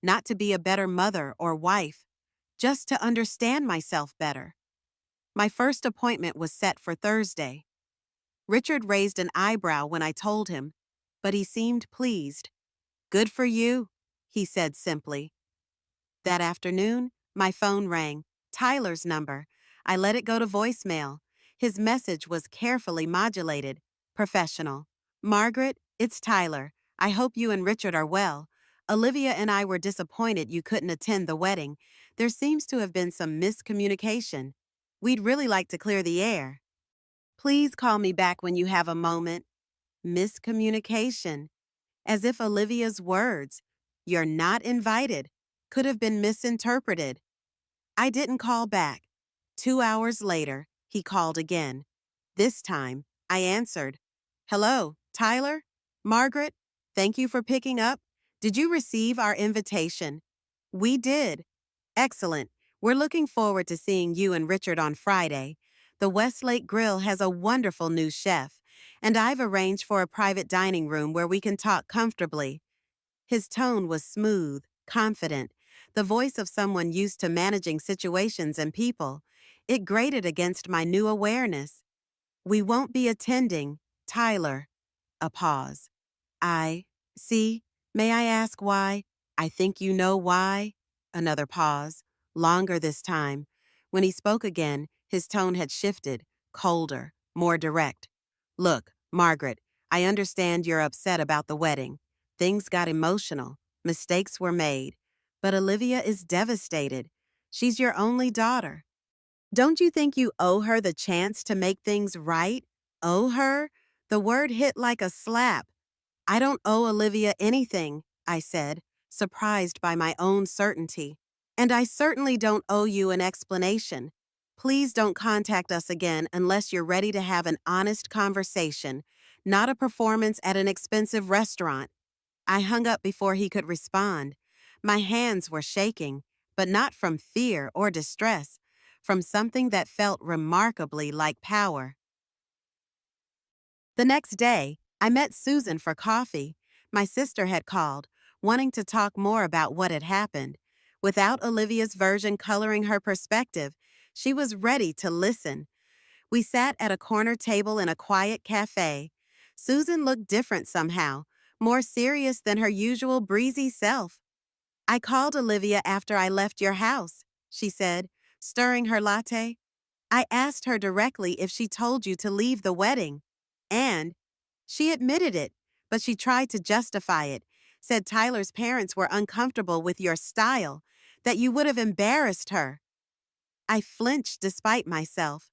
not to be a better mother or wife, just to understand myself better. My first appointment was set for Thursday. Richard raised an eyebrow when I told him, but he seemed pleased. "Good for you," he said simply. That afternoon, my phone rang. Tyler's number. I let it go to voicemail. His message was carefully modulated. Professional. "Margaret, it's Tyler. I hope you and Richard are well. Olivia and I were disappointed you couldn't attend the wedding. There seems to have been some miscommunication. We'd really like to clear the air. Please call me back when you have a moment." Miscommunication. As if Olivia's words, "You're not invited," could have been misinterpreted. I didn't call back. 2 hours later, he called again. This time, I answered. "Hello, Tyler? Margaret? Thank you for picking up. Did you receive our invitation?" "We did." "Excellent. We're looking forward to seeing you and Richard on Friday. The Westlake Grill has a wonderful new chef, and I've arranged for a private dining room where we can talk comfortably." His tone was smooth, confident, the voice of someone used to managing situations and people. It grated against my new awareness. "We won't be attending, Tyler." A pause. "I see. May I ask why?" "I think you know why." Another pause, longer this time. When he spoke again, his tone had shifted, colder, more direct. "Look, Margaret, I understand you're upset about the wedding. Things got emotional. Mistakes were made. But Olivia is devastated. She's your only daughter. Don't you think you owe her the chance to make things right? Owe her?" The word hit like a slap. "I don't owe Olivia anything," I said, surprised by my own certainty. "And I certainly don't owe you an explanation. Please don't contact us again unless you're ready to have an honest conversation, not a performance at an expensive restaurant." I hung up before he could respond. My hands were shaking, but not from fear or distress, from something that felt remarkably like power. The next day, I met Susan for coffee. My sister had called, wanting to talk more about what had happened. Without Olivia's version coloring her perspective, she was ready to listen. We sat at a corner table in a quiet cafe. Susan looked different somehow, more serious than her usual breezy self. "I called Olivia after I left your house," she said, stirring her latte. "I asked her directly if she told you to leave the wedding. And she admitted it, but she tried to justify it, said Tyler's parents were uncomfortable with your style, that you would have embarrassed her." I flinched despite myself.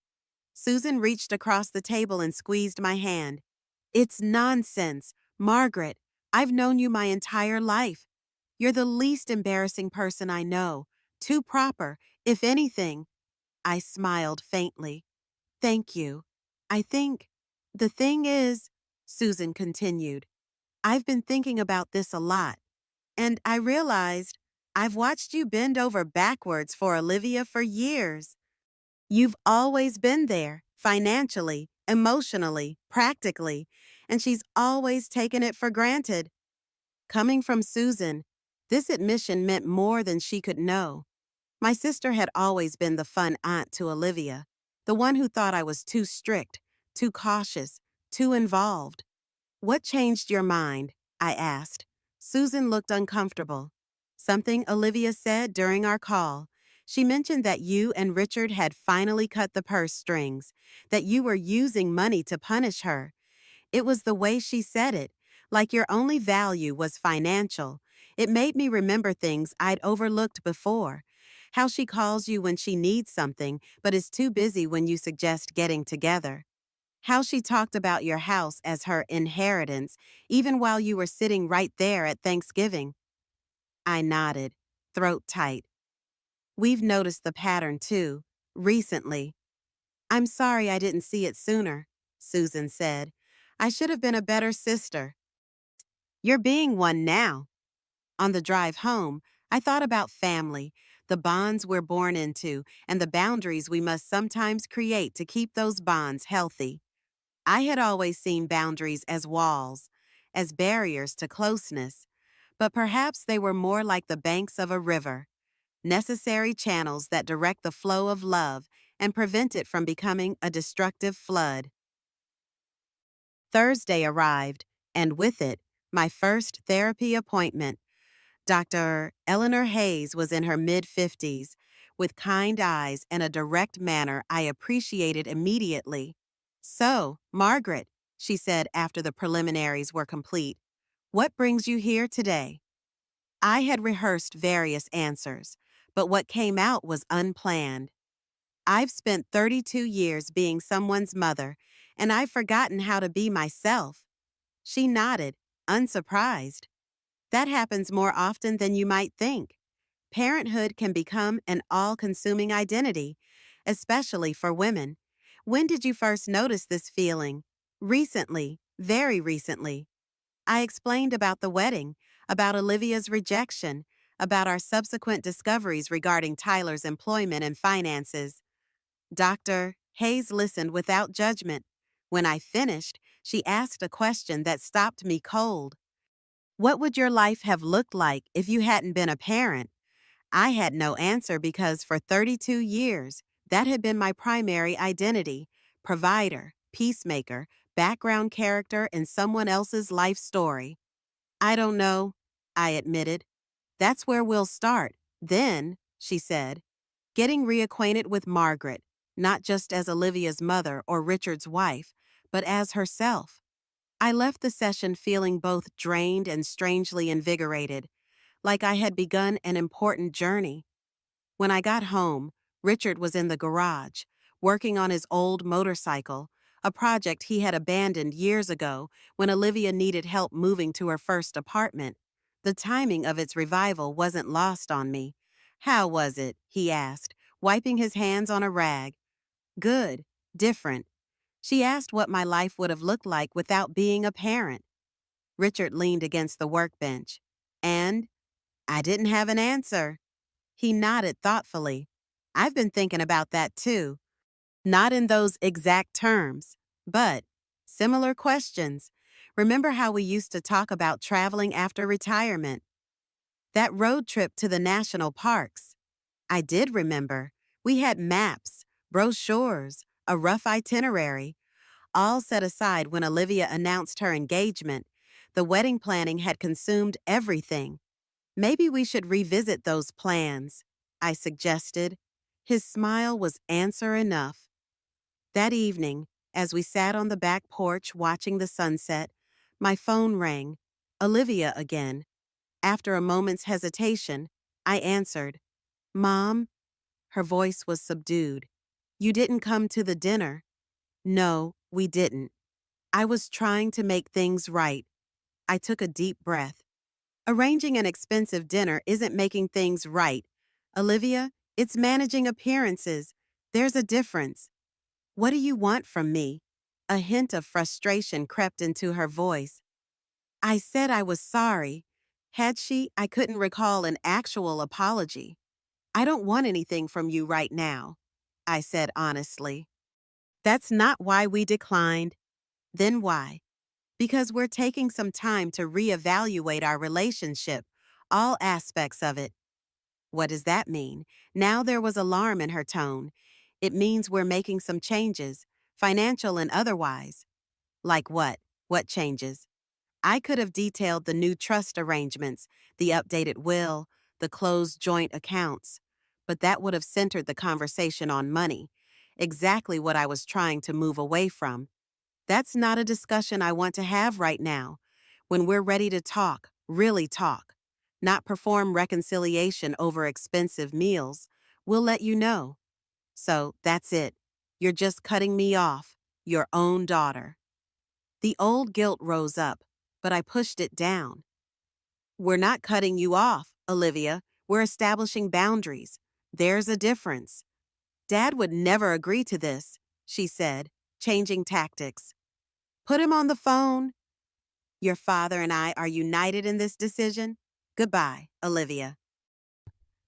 Susan reached across the table and squeezed my hand. "It's nonsense. Margaret, I've known you my entire life. You're the least embarrassing person I know. Too proper, if anything." I smiled faintly. "Thank you. I think, the thing is," Susan continued, "I've been thinking about this a lot, and I realized I've watched you bend over backwards for Olivia for years. You've always been there, financially, emotionally, practically, and she's always taken it for granted." Coming from Susan, this admission meant more than she could know. My sister had always been the fun aunt to Olivia, the one who thought I was too strict, too cautious, too involved. "What changed your mind?" I asked. Susan looked uncomfortable. "Something Olivia said during our call. She mentioned that you and Richard had finally cut the purse strings, that you were using money to punish her. It was the way she said it, like your only value was financial. It made me remember things I'd overlooked before. How she calls you when she needs something, but is too busy when you suggest getting together. How she talked about your house as her inheritance, even while you were sitting right there at Thanksgiving." I nodded, throat tight. We've noticed the pattern too, recently. I'm sorry I didn't see it sooner, Susan said. I should have been a better sister. You're being one now. On the drive home, I thought about family, the bonds we're born into, and the boundaries we must sometimes create to keep those bonds healthy. I had always seen boundaries as walls, as barriers to closeness, but perhaps they were more like the banks of a river, necessary channels that direct the flow of love and prevent it from becoming a destructive flood. Thursday arrived, and with it, my first therapy appointment. Dr. Eleanor Hayes was in her mid-50s, with kind eyes and a direct manner I appreciated immediately. So, Margaret, she said after the preliminaries were complete, what brings you here today? I had rehearsed various answers, but what came out was unplanned. I've spent 32 years being someone's mother, and I've forgotten how to be myself. She nodded, unsurprised. That happens more often than you might think. Parenthood can become an all-consuming identity, especially for women. When did you first notice this feeling? Recently, very recently. I explained about the wedding, about Olivia's rejection, about our subsequent discoveries regarding Tyler's employment and finances. Dr. Hayes listened without judgment. When I finished, she asked a question that stopped me cold. What would your life have looked like if you hadn't been a parent? I had no answer because for 32 years, that had been my primary identity: provider, peacemaker, background character in someone else's life story. I don't know, I admitted. That's where we'll start. Then, she said, getting reacquainted with Margaret, not just as Olivia's mother or Richard's wife, but as herself. I left the session feeling both drained and strangely invigorated, like I had begun an important journey. When I got home, Richard was in the garage, working on his old motorcycle, a project he had abandoned years ago when Olivia needed help moving to her first apartment. The timing of its revival wasn't lost on me. How was it? He asked, wiping his hands on a rag. Good, different. She asked what my life would have looked like without being a parent. Richard leaned against the workbench. And I didn't have an answer. He nodded thoughtfully. I've been thinking about that too. Not in those exact terms, but similar questions. Remember how we used to talk about traveling after retirement? That road trip to the national parks. I did remember. We had maps, brochures, a rough itinerary, all set aside when Olivia announced her engagement. The wedding planning had consumed everything. Maybe we should revisit those plans, I suggested. His smile was answer enough. That evening, as we sat on the back porch watching the sunset, my phone rang. Olivia again. After a moment's hesitation, I answered. Mom? Her voice was subdued. You didn't come to the dinner. No, we didn't. I was trying to make things right. I took a deep breath. Arranging an expensive dinner isn't making things right. Olivia, it's managing appearances. There's a difference. What do you want from me? A hint of frustration crept into her voice. I said I was sorry. Had she, I couldn't recall an actual apology. I don't want anything from you right now, I said honestly. That's not why we declined. Then why? Because we're taking some time to reevaluate our relationship, all aspects of it. What does that mean? Now there was alarm in her tone. It means we're making some changes, financial and otherwise. Like what? What changes? I could have detailed the new trust arrangements, the updated will, the closed joint accounts, but that would have centered the conversation on money, exactly what I was trying to move away from. That's not a discussion I want to have right now. When we're ready to talk, really talk, not perform reconciliation over expensive meals, we'll let you know. So that's it. You're just cutting me off, your own daughter. The old guilt rose up, but I pushed it down. We're not cutting you off, Olivia. We're establishing boundaries. There's a difference. Dad would never agree to this, she said, changing tactics. Put him on the phone. Your father and I are united in this decision. Goodbye, Olivia.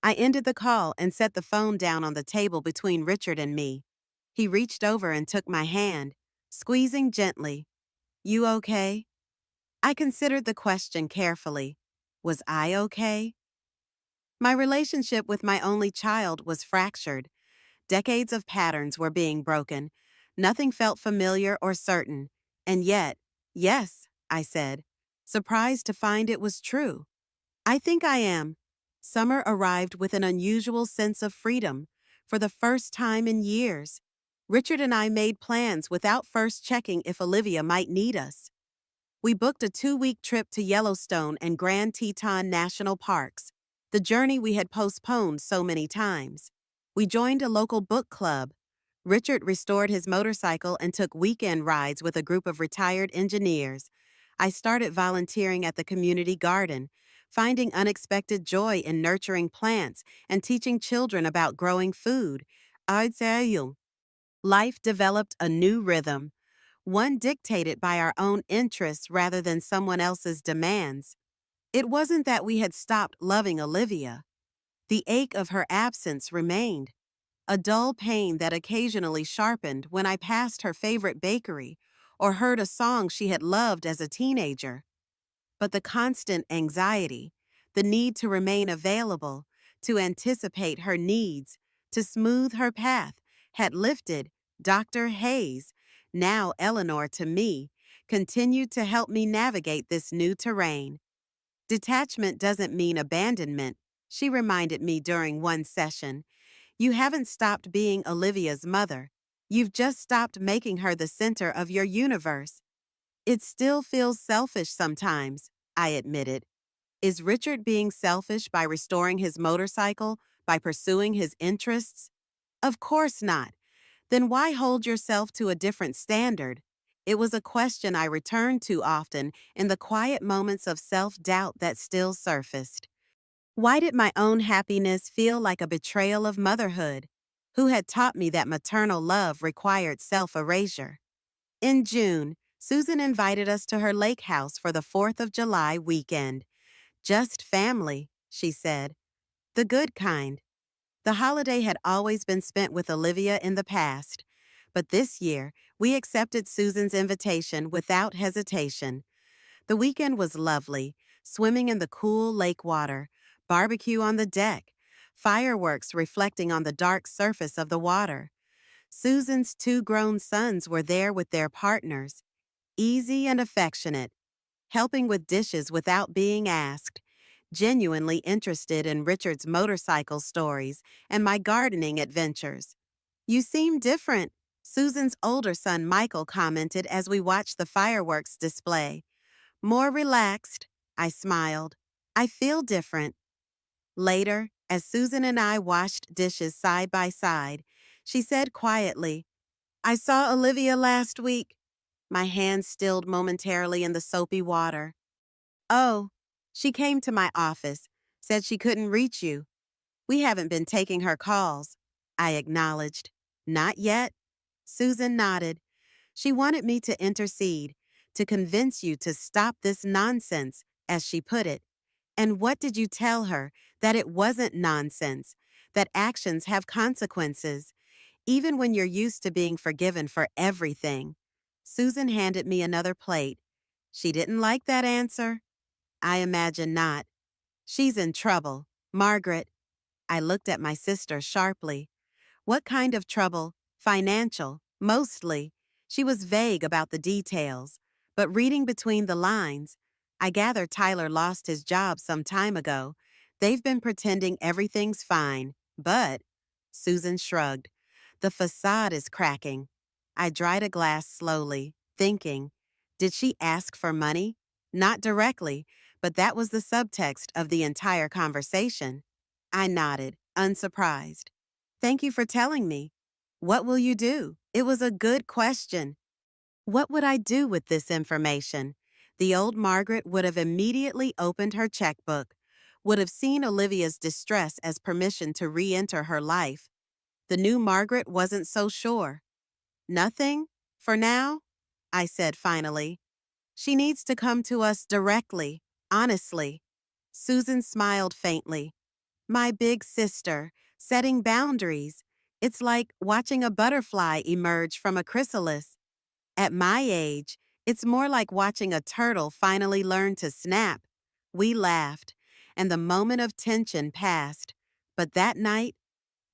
I ended the call and set the phone down on the table between Richard and me. He reached over and took my hand, squeezing gently. You okay? I considered the question carefully. Was I okay? My relationship with my only child was fractured. Decades of patterns were being broken. Nothing felt familiar or certain. And yet, yes, I said, surprised to find it was true. I think I am. Summer arrived with an unusual sense of freedom. For the first time in years, Richard and I made plans without first checking if Olivia might need us. We booked a 2-week trip to Yellowstone and Grand Teton National Parks, the journey we had postponed so many times. We joined a local book club. Richard restored his motorcycle and took weekend rides with a group of retired engineers. I started volunteering at the community garden, finding unexpected joy in nurturing plants and teaching children about growing food. Life developed a new rhythm, one dictated by our own interests rather than someone else's demands. It wasn't that we had stopped loving Olivia. The ache of her absence remained, a dull pain that occasionally sharpened when I passed her favorite bakery or heard a song she had loved as a teenager. But the constant anxiety, the need to remain available, to anticipate her needs, to smooth her path, had lifted. Dr. Hayes, now Eleanor to me, continued to help me navigate this new terrain. Detachment doesn't mean abandonment, she reminded me during one session. You haven't stopped being Olivia's mother. You've just stopped making her the center of your universe. It still feels selfish sometimes, I admitted. Is Richard being selfish by restoring his motorcycle, by pursuing his interests? Of course not. Then why hold yourself to a different standard? It was a question I returned to often in the quiet moments of self-doubt that still surfaced. Why did my own happiness feel like a betrayal of motherhood? Who had taught me that maternal love required self-erasure? In June, Susan invited us to her lake house for the 4th of July weekend. Just family, she said. The good kind. The holiday had always been spent with Olivia in the past, but this year we accepted Susan's invitation without hesitation. The weekend was lovely, swimming in the cool lake water, barbecue on the deck, fireworks reflecting on the dark surface of the water. Susan's 2 grown sons were there with their partners, easy and affectionate, helping with dishes without being asked, genuinely interested in Richard's motorcycle stories and my gardening adventures. You seem different, Susan's older son Michael commented as we watched the fireworks display. More relaxed, I smiled. I feel different. Later, as Susan and I washed dishes side by side, she said quietly, I saw Olivia last week. My hands stilled momentarily in the soapy water. Oh, she came to my office, said she couldn't reach you. We haven't been taking her calls, I acknowledged. Not yet. Susan nodded. She wanted me to intercede, to convince you to stop this nonsense, as she put it. And what did you tell her? That it wasn't nonsense, that actions have consequences, even when you're used to being forgiven for everything. Susan handed me another plate. She didn't like that answer. I imagine not. She's in trouble. Margaret. I looked at my sister sharply. What kind of trouble? Financial, mostly. She was vague about the details, but reading between the lines, I gather Tyler lost his job some time ago. They've been pretending everything's fine, but… Susan shrugged. The facade is cracking. I dried a glass slowly, thinking, did she ask for money? Not directly, but that was the subtext of the entire conversation. I nodded, unsurprised. Thank you for telling me. What will you do? It was a good question. What would I do with this information? The old Margaret would have immediately opened her checkbook. would have seen Olivia's distress as permission to re enter her life. The new Margaret wasn't so sure. Nothing? For now? I said finally. She needs to come to us directly, honestly. Susan smiled faintly. My big sister, setting boundaries. It's like watching a butterfly emerge from a chrysalis. At my age, it's more like watching a turtle finally learn to snap. We laughed, and the moment of tension passed. But that night,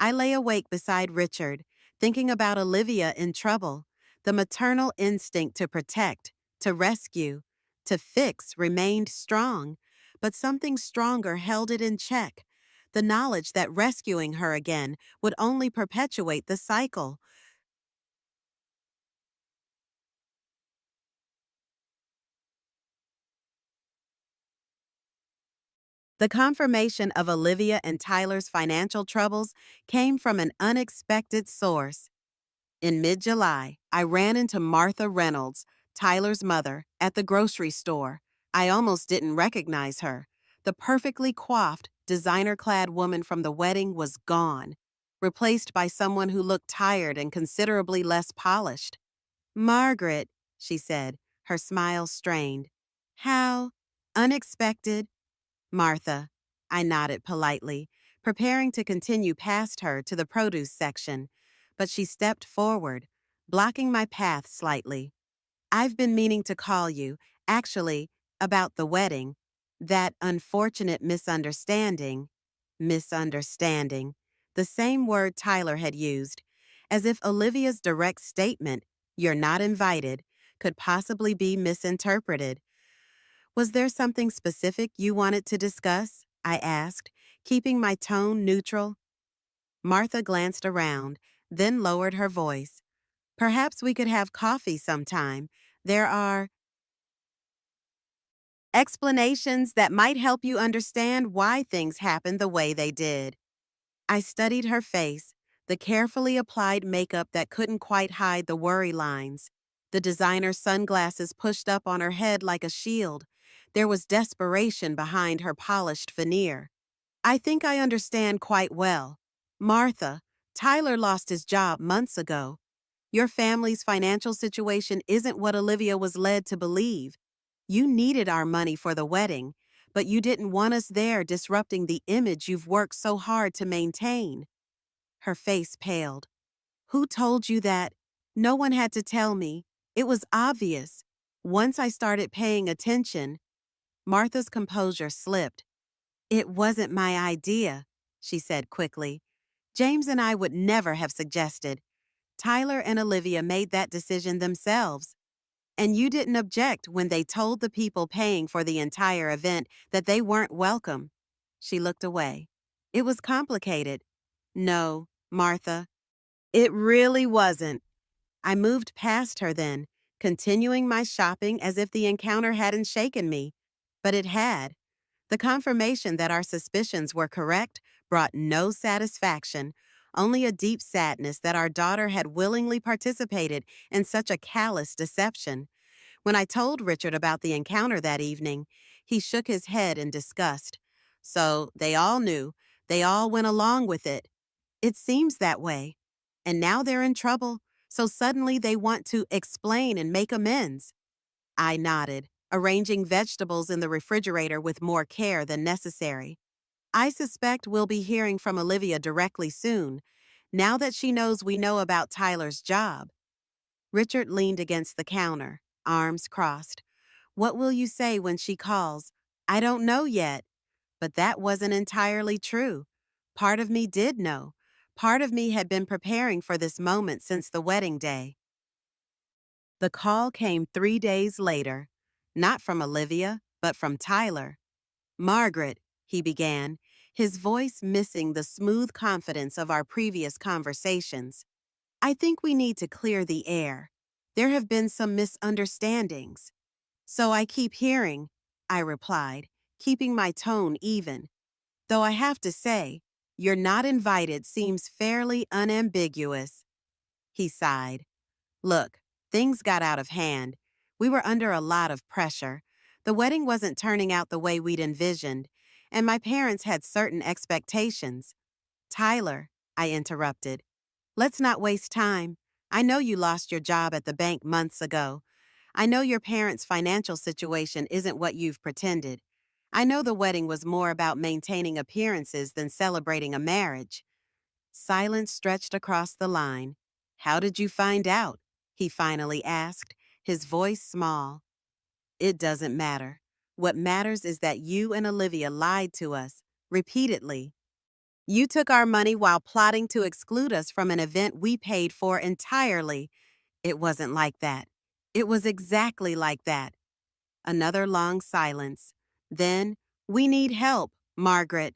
I lay awake beside Richard, thinking about Olivia in trouble. The maternal instinct to protect, to rescue, to fix remained strong, but something stronger held it in check. The knowledge that rescuing her again would only perpetuate the cycle. The confirmation of Olivia and Tyler's financial troubles came from an unexpected source. In mid-July, I ran into Martha Reynolds, Tyler's mother, at the grocery store. I almost didn't recognize her. The perfectly coiffed, designer-clad woman from the wedding was gone, replaced by someone who looked tired and considerably less polished. "Margaret," she said, her smile strained. "How unexpected." "Martha." I nodded politely, preparing to continue past her to the produce section, but she stepped forward, blocking my path slightly. "I've been meaning to call you, actually, about the wedding. That unfortunate misunderstanding." Misunderstanding. The same word Tyler had used, as if Olivia's direct statement, "You're not invited," could possibly be misinterpreted. "Was there something specific you wanted to discuss?" I asked, keeping my tone neutral. Martha glanced around, then lowered her voice. "Perhaps we could have coffee sometime. There are explanations that might help you understand why things happened the way they did." I studied her face, the carefully applied makeup that couldn't quite hide the worry lines, the designer sunglasses pushed up on her head like a shield. There was desperation behind her polished veneer. "I think I understand quite well. Martha, Tyler lost his job months ago. Your family's financial situation isn't what Olivia was led to believe. You needed our money for the wedding, but you didn't want us there disrupting the image you've worked so hard to maintain." Her face paled. "Who told you that?" "No one had to tell me. It was obvious. Once I started paying attention." Martha's composure slipped. "It wasn't my idea," she said quickly. "James and I would never have suggested. Tyler and Olivia made that decision themselves. And you didn't object when they told the people paying for the entire event that they weren't welcome." She looked away. "It was complicated." "No, Martha, it really wasn't." I moved past her then, continuing my shopping as if the encounter hadn't shaken me. But it had. The confirmation that our suspicions were correct brought no satisfaction, only a deep sadness that our daughter had willingly participated in such a callous deception. When I told Richard about the encounter that evening, he shook his head in disgust. "So they all knew. They all went along with it. It seems that way. And now they're in trouble, so suddenly they want to explain and make amends." I nodded, arranging vegetables in the refrigerator with more care than necessary. "I suspect we'll be hearing from Olivia directly soon, now that she knows we know about Tyler's job." Richard leaned against the counter, arms crossed. "What will you say when she calls?" "I don't know yet." But that wasn't entirely true. Part of me did know. Part of me had been preparing for this moment since the wedding day. The call came 3 days later. Not from Olivia, but from Tyler. "Margaret," he began, his voice missing the smooth confidence of our previous conversations. "I think we need to clear the air. There have been some misunderstandings." "So I keep hearing," I replied, keeping my tone even. "Though I have to say, 'you're not invited' seems fairly unambiguous." He sighed. "Look, things got out of hand. We were under a lot of pressure. The wedding wasn't turning out the way we'd envisioned, and my parents had certain expectations. Tyler, I interrupted, let's not waste time. I know you lost your job at the bank months ago. I know your parents' financial situation isn't what you've pretended. I know the wedding was more about maintaining appearances than celebrating a marriage. Silence stretched across the line. How did you find out? He finally asked, his voice small. It doesn't matter. What matters is that you and Olivia lied to us, repeatedly. You took our money while plotting to exclude us from an event we paid for entirely. It wasn't like that. It was exactly like that. Another long silence. Then, we need help, Margaret.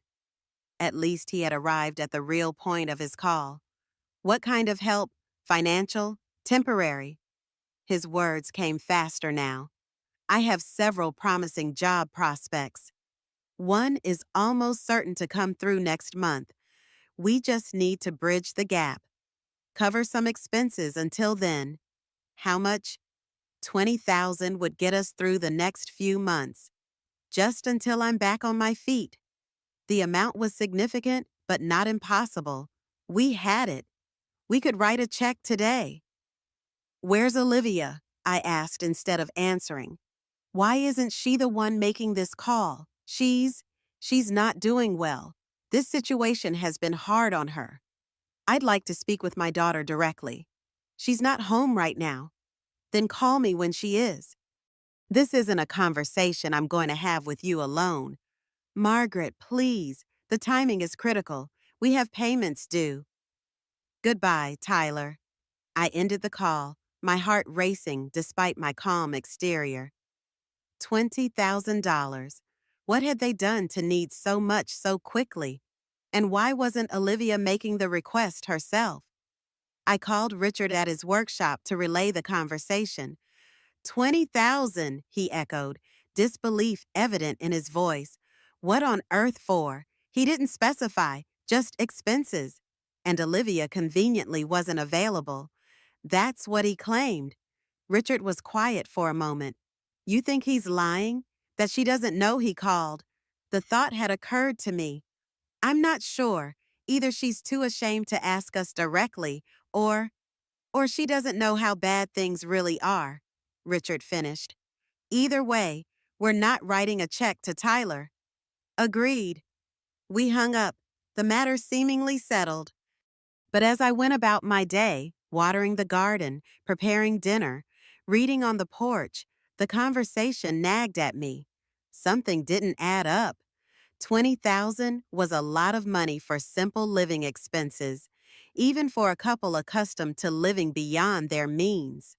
At least he had arrived at the real point of his call. What kind of help? Financial? Temporary? His words came faster now. I have several promising job prospects. One is almost certain to come through next month. We just need to bridge the gap. Cover some expenses until then. How much? 20,000 would get us through the next few months, just until I'm back on my feet. The amount was significant, but not impossible. We had it. We could write a check today. Where's Olivia? I asked instead of answering. Why isn't she the one making this call? She's not doing well. This situation has been hard on her. I'd like to speak with my daughter directly. She's not home right now. Then call me when she is. This isn't a conversation I'm going to have with you alone. Margaret, please. The timing is critical. We have payments due. Goodbye, Tyler. I ended the call, my heart racing despite my calm exterior. $20,000. What had they done to need so much so quickly? And why wasn't Olivia making the request herself? I called Richard at his workshop to relay the conversation. 20,000, he echoed, disbelief evident in his voice. What on earth for? He didn't specify, just expenses. And Olivia conveniently wasn't available. That's what he claimed. Richard was quiet for a moment. You think he's lying? That she doesn't know he called? The thought had occurred to me. I'm not sure. Either she's too ashamed to ask us directly, or she doesn't know how bad things really are, Richard finished. Either way, we're not writing a check to Tyler. Agreed. We hung up, the matter seemingly settled. But as I went about my day, watering the garden, preparing dinner, reading on the porch, the conversation nagged at me. Something didn't add up. 20,000 was a lot of money for simple living expenses, even for a couple accustomed to living beyond their means.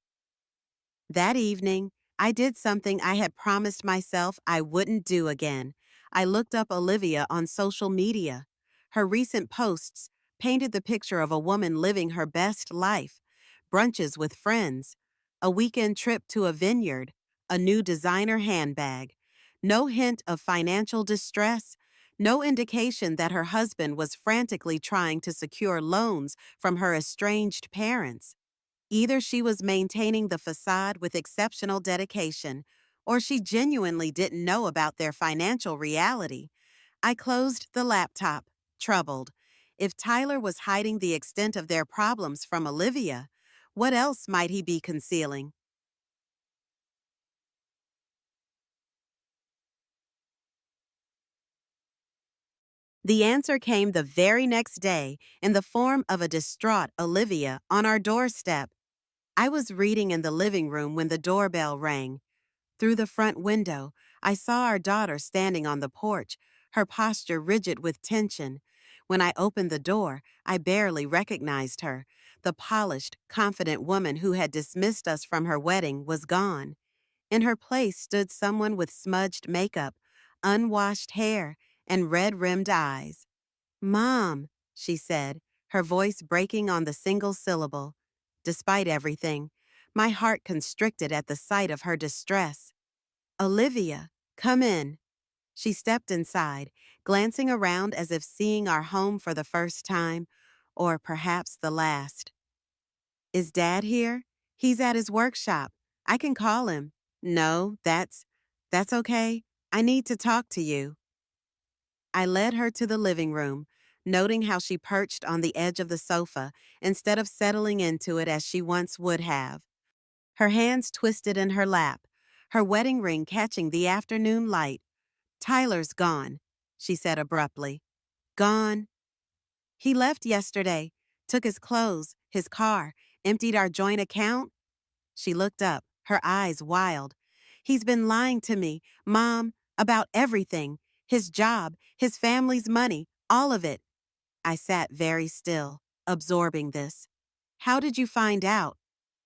That evening, I did something I had promised myself I wouldn't do again. I looked up Olivia on social media. Her recent posts painted the picture of a woman living her best life, brunches with friends, a weekend trip to a vineyard, a new designer handbag. No hint of financial distress, no indication that her husband was frantically trying to secure loans from her estranged parents. Either she was maintaining the facade with exceptional dedication, or she genuinely didn't know about their financial reality. I closed the laptop, troubled. If Tyler was hiding the extent of their problems from Olivia, what else might he be concealing? The answer came the very next day in the form of a distraught Olivia on our doorstep. I was reading in the living room when the doorbell rang. Through the front window, I saw our daughter standing on the porch, her posture rigid with tension. When I opened the door, I barely recognized her. The polished, confident woman who had dismissed us from her wedding was gone. In her place stood someone with smudged makeup, unwashed hair, and red-rimmed eyes. Mom, she said, her voice breaking on the single syllable. Despite everything, my heart constricted at the sight of her distress. Olivia, come in. She stepped inside, glancing around as if seeing our home for the first time, or perhaps the last. Is Dad here? He's at his workshop. I can call him. No, that's okay. I need to talk to you. I led her to the living room, noting how she perched on the edge of the sofa instead of settling into it as she once would have. Her hands twisted in her lap, her wedding ring catching the afternoon light. "Tyler's gone," she said abruptly. "Gone. He left yesterday, took his clothes, his car, emptied our joint account." She looked up, her eyes wild. "He's been lying to me, Mom, about everything. His job, his family's money, all of it." I sat very still, absorbing this. "How did you find out?"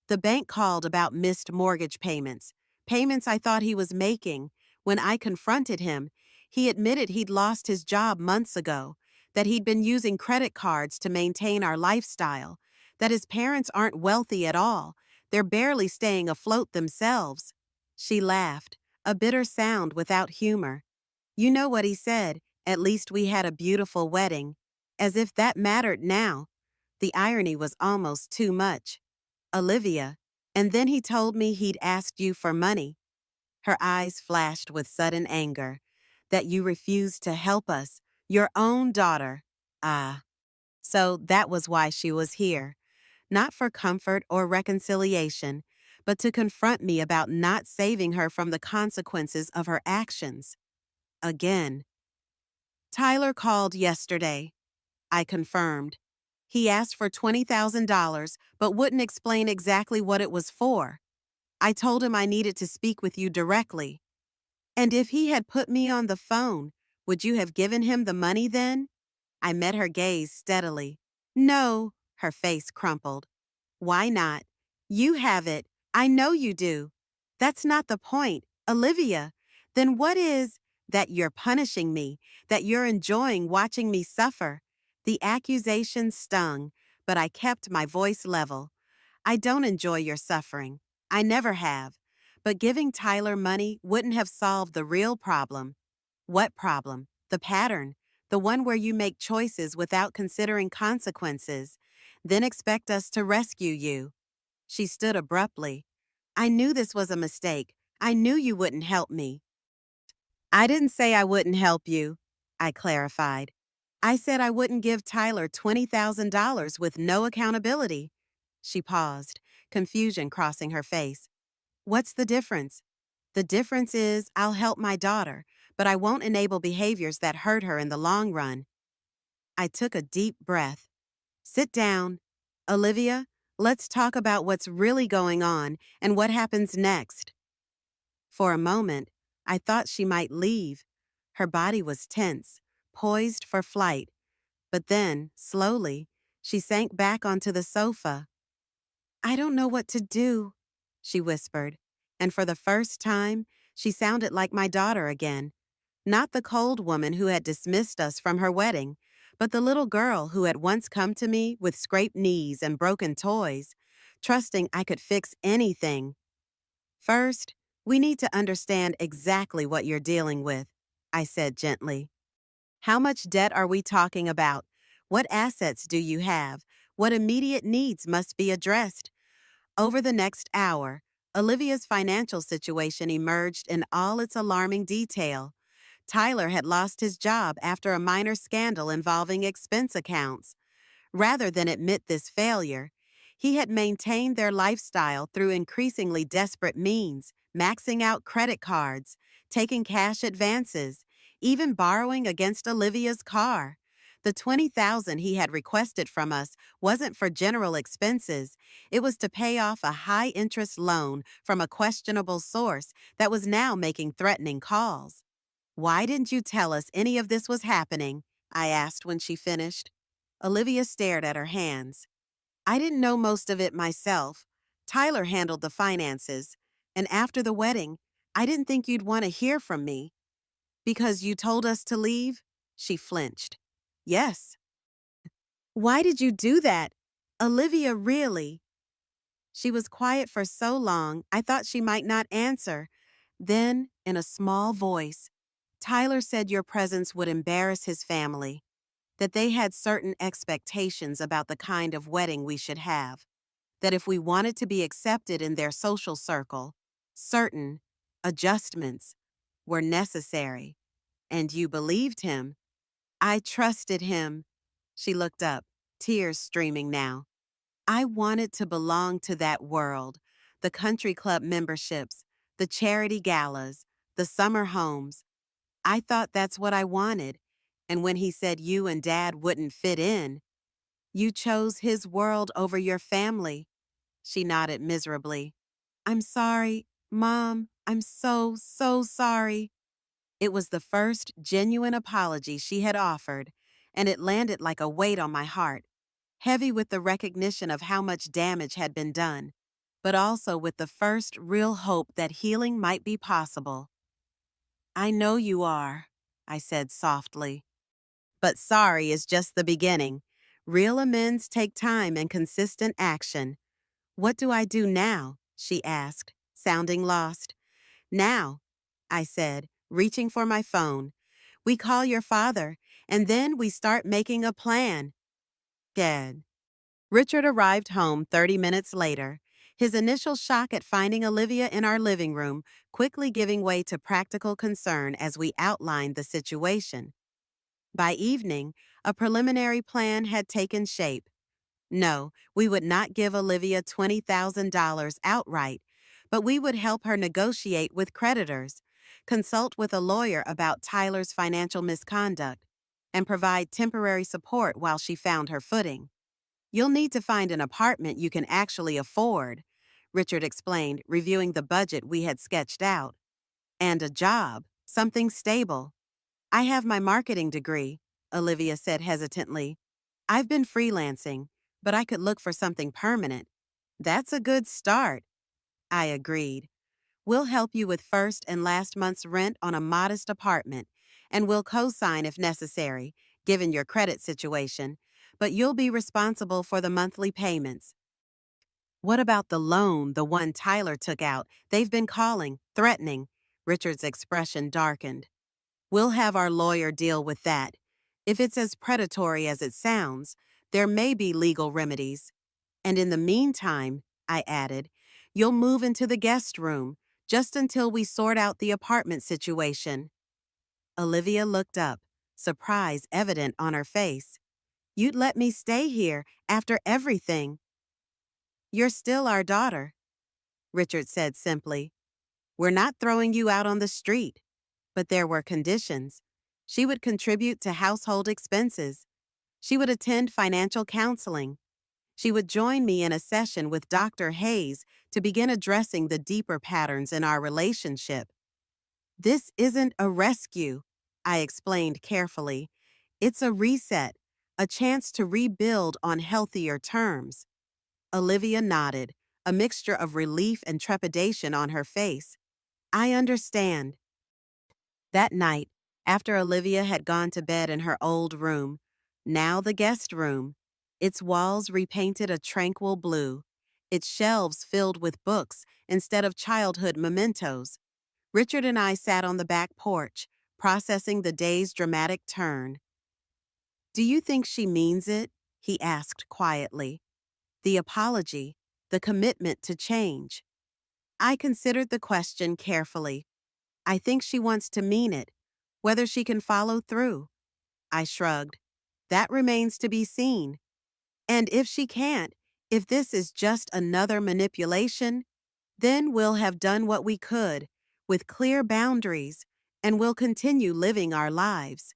"The bank called about missed mortgage payments, payments I thought he was making. When I confronted him, he admitted he'd lost his job months ago, that he'd been using credit cards to maintain our lifestyle, that his parents aren't wealthy at all. They're barely staying afloat themselves." She laughed, a bitter sound without humor. "You know what he said, at least we had a beautiful wedding. As if that mattered now." The irony was almost too much. "Olivia, and then he told me he'd asked you for money." Her eyes flashed with sudden anger. "That you refused to help us, your own daughter." Ah, so that was why she was here. Not for comfort or reconciliation, but to confront me about not saving her from the consequences of her actions. Again. "Tyler called yesterday," I confirmed. "He asked for $20,000, but wouldn't explain exactly what it was for. I told him I needed to speak with you directly." "And if he had put me on the phone, would you have given him the money then?" I met her gaze steadily. "No," her face crumpled. "Why not? You have it. I know you do. That's not the point, Olivia. Then what is that you're punishing me, that you're enjoying watching me suffer?" The accusation stung, but I kept my voice level. "I don't enjoy your suffering. I never have. But giving Tyler money wouldn't have solved the real problem." "What problem?" "The pattern. The one where you make choices without considering consequences, then expect us to rescue you." She stood abruptly. "I knew this was a mistake. I knew you wouldn't help me." "I didn't say I wouldn't help you," I clarified. "I said I wouldn't give Tyler $20,000 with no accountability." She paused, confusion crossing her face. "What's the difference?" "The difference is I'll help my daughter, but I won't enable behaviors that hurt her in the long run." I took a deep breath. "Sit down. Olivia, let's talk about what's really going on and what happens next." For a moment, I thought she might leave. Her body was tense, poised for flight. But then, slowly, she sank back onto the sofa. "I don't know what to do," she whispered. And for the first time, she sounded like my daughter again. Not the cold woman who had dismissed us from her wedding, but the little girl who had once come to me with scraped knees and broken toys, trusting I could fix anything. "First, we need to understand exactly what you're dealing with," I said gently. "How much debt are we talking about? What assets do you have? What immediate needs must be addressed?" Over the next hour, Olivia's financial situation emerged in all its alarming detail. Tyler had lost his job after a minor scandal involving expense accounts. Rather than admit this failure, he had maintained their lifestyle through increasingly desperate means, maxing out credit cards, taking cash advances, even borrowing against Olivia's car. The $20,000 he had requested from us wasn't for general expenses. It was to pay off a high-interest loan from a questionable source that was now making threatening calls. "Why didn't you tell us any of this was happening?" I asked when she finished. Olivia stared at her hands. "I didn't know most of it myself. Tyler handled the finances. And after the wedding, I didn't think you'd want to hear from me." "Because you told us to leave?" She flinched. "Yes." "Why did you do that? Olivia, really?" She was quiet for so long, I thought she might not answer. Then, in a small voice, "Tyler said your presence would embarrass his family, that they had certain expectations about the kind of wedding we should have, that if we wanted to be accepted in their social circle, certain adjustments were necessary. And you believed him." I trusted him. She looked up, tears streaming now. I wanted to belong to that world, the country club memberships, the charity galas, the summer homes. I thought that's what I wanted. And when he said you and Dad wouldn't fit in, you chose his world over your family. She nodded miserably. I'm sorry, Mom. I'm so, so sorry. It was the first genuine apology she had offered, and it landed like a weight on my heart, heavy with the recognition of how much damage had been done, but also with the first real hope that healing might be possible. I know you are, I said softly. But sorry is just the beginning. Real amends take time and consistent action. What do I do now? She asked, sounding lost. Now, I said, reaching for my phone. We call your father, and then we start making a plan. Good. Richard arrived home 30 minutes later, his initial shock at finding Olivia in our living room quickly giving way to practical concern as we outlined the situation. By evening, a preliminary plan had taken shape. No, we would not give Olivia $20,000 outright, but we would help her negotiate with creditors, consult with a lawyer about Tyler's financial misconduct, and provide temporary support while she found her footing. You'll need to find an apartment you can actually afford, Richard explained, reviewing the budget we had sketched out. And a job, something stable. I have my marketing degree, Olivia said hesitantly. I've been freelancing, but I could look for something permanent. That's a good start. I agreed. We'll help you with first and last month's rent on a modest apartment, and we'll co-sign if necessary, given your credit situation, but you'll be responsible for the monthly payments. What about the loan, the one Tyler took out? They've been calling, threatening. Richard's expression darkened. We'll have our lawyer deal with that. If it's as predatory as it sounds, there may be legal remedies. And in the meantime, I added, you'll move into the guest room, just until we sort out the apartment situation. Olivia looked up, surprise evident on her face. You'd let me stay here after everything. You're still our daughter, Richard said simply. We're not throwing you out on the street. But there were conditions. She would contribute to household expenses. She would attend financial counseling. She would join me in a session with Dr. Hayes to begin addressing the deeper patterns in our relationship. This isn't a rescue, I explained carefully. It's a reset, a chance to rebuild on healthier terms. Olivia nodded, a mixture of relief and trepidation on her face. I understand. That night, after Olivia had gone to bed in her old room, now the guest room, its walls repainted a tranquil blue, its shelves filled with books instead of childhood mementos, Richard and I sat on the back porch, processing the day's dramatic turn. Do you think she means it? He asked quietly. The apology, the commitment to change. I considered the question carefully. I think she wants to mean it. Whether she can follow through. I shrugged. That remains to be seen. And if she can't, if this is just another manipulation, then we'll have done what we could, with clear boundaries, and we'll continue living our lives.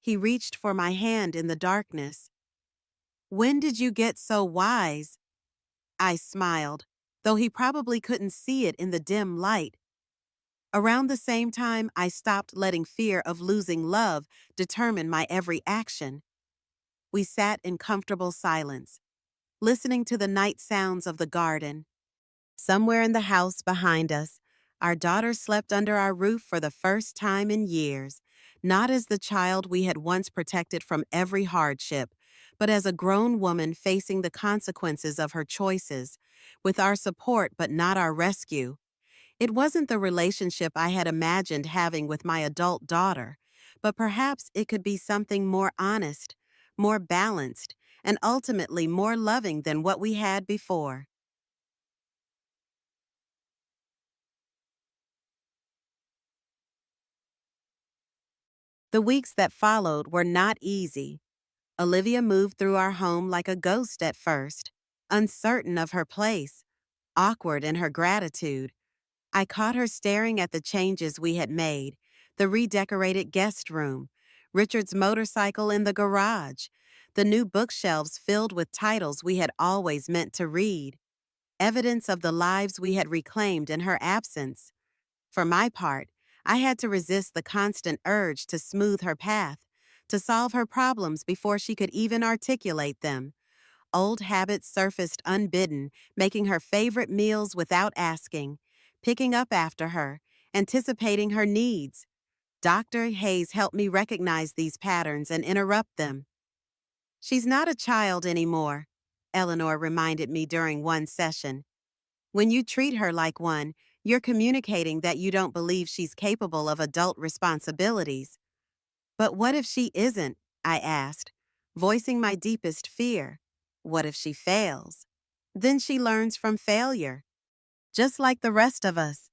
He reached for my hand in the darkness. When did you get so wise? I smiled, though he probably couldn't see it in the dim light. Around the same time, I stopped letting fear of losing love determine my every action. We sat in comfortable silence, listening to the night sounds of the garden. Somewhere in the house behind us, our daughter slept under our roof for the first time in years, not as the child we had once protected from every hardship, but as a grown woman facing the consequences of her choices, with our support but not our rescue. It wasn't the relationship I had imagined having with my adult daughter, but perhaps it could be something more honest, more balanced, and ultimately more loving than what we had before. The weeks that followed were not easy. Olivia moved through our home like a ghost at first, uncertain of her place, awkward in her gratitude. I caught her staring at the changes we had made, the redecorated guest room, Richard's motorcycle in the garage, the new bookshelves filled with titles we had always meant to read, evidence of the lives we had reclaimed in her absence. For my part, I had to resist the constant urge to smooth her path, to solve her problems before she could even articulate them. Old habits surfaced unbidden, making her favorite meals without asking, picking up after her, anticipating her needs. Dr. Hayes helped me recognize these patterns and interrupt them. She's not a child anymore, Eleanor reminded me during one session. When you treat her like one, you're communicating that you don't believe she's capable of adult responsibilities. But what if she isn't? I asked, voicing my deepest fear. What if she fails? Then she learns from failure, just like the rest of us.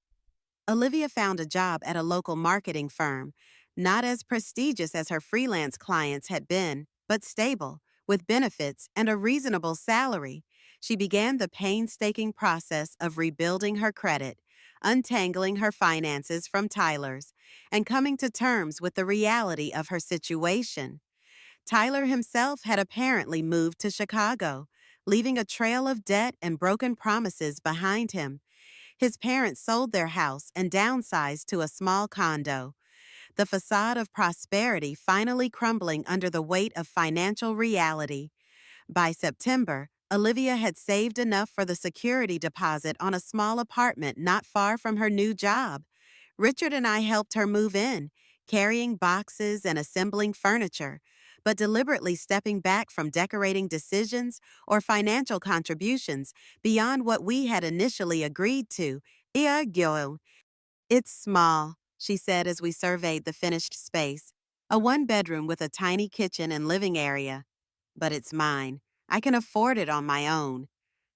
Olivia found a job at a local marketing firm, not as prestigious as her freelance clients had been, but stable, with benefits and a reasonable salary. She began the painstaking process of rebuilding her credit, untangling her finances from Tyler's, and coming to terms with the reality of her situation. Tyler himself had apparently moved to Chicago, leaving a trail of debt and broken promises behind him. His parents sold their house and downsized to a small condo, the facade of prosperity finally crumbling under the weight of financial reality. By September, Olivia had saved enough for the security deposit on a small apartment not far from her new job. Richard and I helped her move in, carrying boxes and assembling furniture, but deliberately stepping back from decorating decisions or financial contributions beyond what we had initially agreed to. It's small, she said as we surveyed the finished space, a one-bedroom with a tiny kitchen and living area. But it's mine. I can afford it on my own.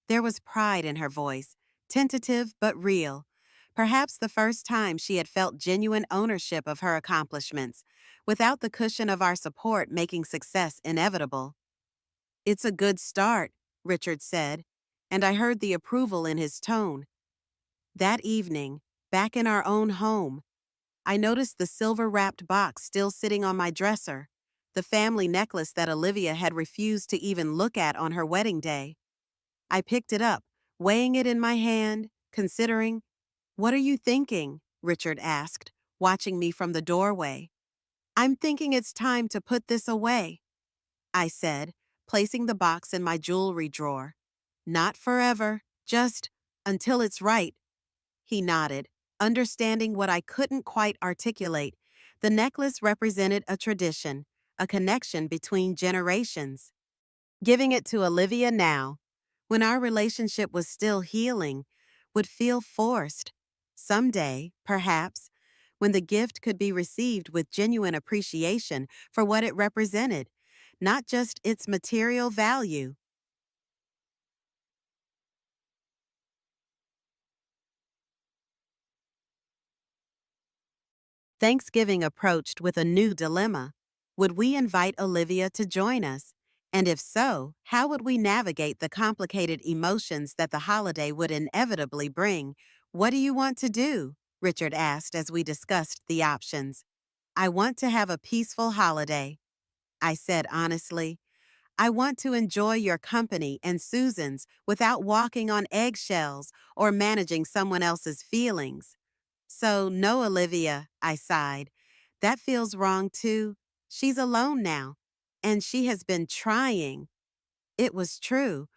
There was pride in her voice, tentative but real. Perhaps the first time she had felt genuine ownership of her accomplishments, without the cushion of our support making success inevitable. It's a good start, Richard said, and I heard the approval in his tone. That evening, back in our own home, I noticed the silver-wrapped box still sitting on my dresser, the family necklace that Olivia had refused to even look at on her wedding day. I picked it up, weighing it in my hand, considering. "What are you thinking?" Richard asked, watching me from the doorway. "I'm thinking it's time to put this away," I said, placing the box in my jewelry drawer. "Not forever, just until it's right." He nodded, understanding what I couldn't quite articulate. The necklace represented a tradition, a connection between generations. Giving it to Olivia now, when our relationship was still healing, would feel forced. Someday, perhaps, when the gift could be received with genuine appreciation for what it represented, not just its material value. Thanksgiving approached with a new dilemma. Would we invite Olivia to join us? And if so, how would we navigate the complicated emotions that the holiday would inevitably bring? "What do you want to do?" Richard asked as we discussed the options. "I want to have a peaceful holiday," I said honestly. "I want to enjoy your company and Susan's without walking on eggshells or managing someone else's feelings." "So, no, Olivia," I sighed. "That feels wrong too. She's alone now, and she has been trying." It was true.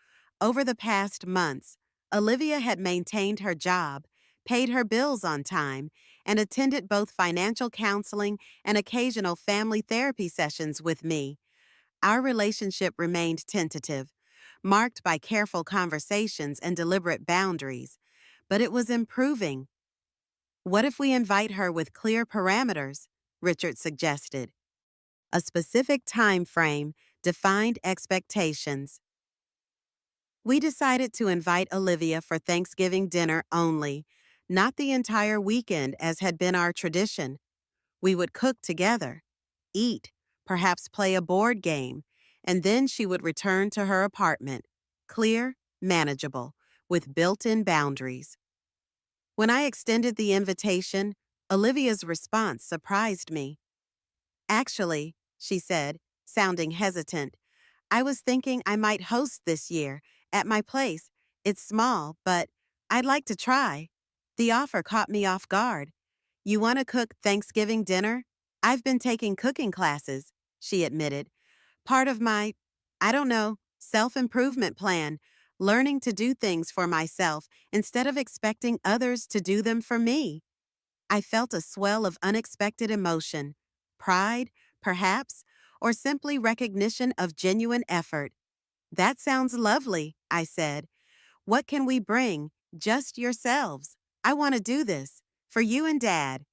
Over the past months, Olivia had maintained her job, paid her bills on time, and attended both financial counseling and occasional family therapy sessions with me. Our relationship remained tentative, marked by careful conversations and deliberate boundaries, but it was improving. "What if we invite her with clear parameters?" Richard suggested. "A specific time frame, defined expectations." We decided to invite Olivia for Thanksgiving dinner only, not the entire weekend as had been our tradition. We would cook together. eat, perhaps play a board game, and then she would return to her apartment, clear, manageable, with built-in boundaries. When I extended the invitation, Olivia's response surprised me. Actually, she said, sounding hesitant, I was thinking I might host this year at my place. It's small, but I'd like to try. The offer caught me off guard. You want to cook Thanksgiving dinner? I've been taking cooking classes, she admitted. Part of my, I don't know, self-improvement plan, learning to do things for myself instead of expecting others to do them for me. I felt a swell of unexpected emotion, pride, perhaps, or simply recognition of genuine effort. That sounds lovely, I said. What can we bring? Just yourselves. I want to do this. For you and Dad.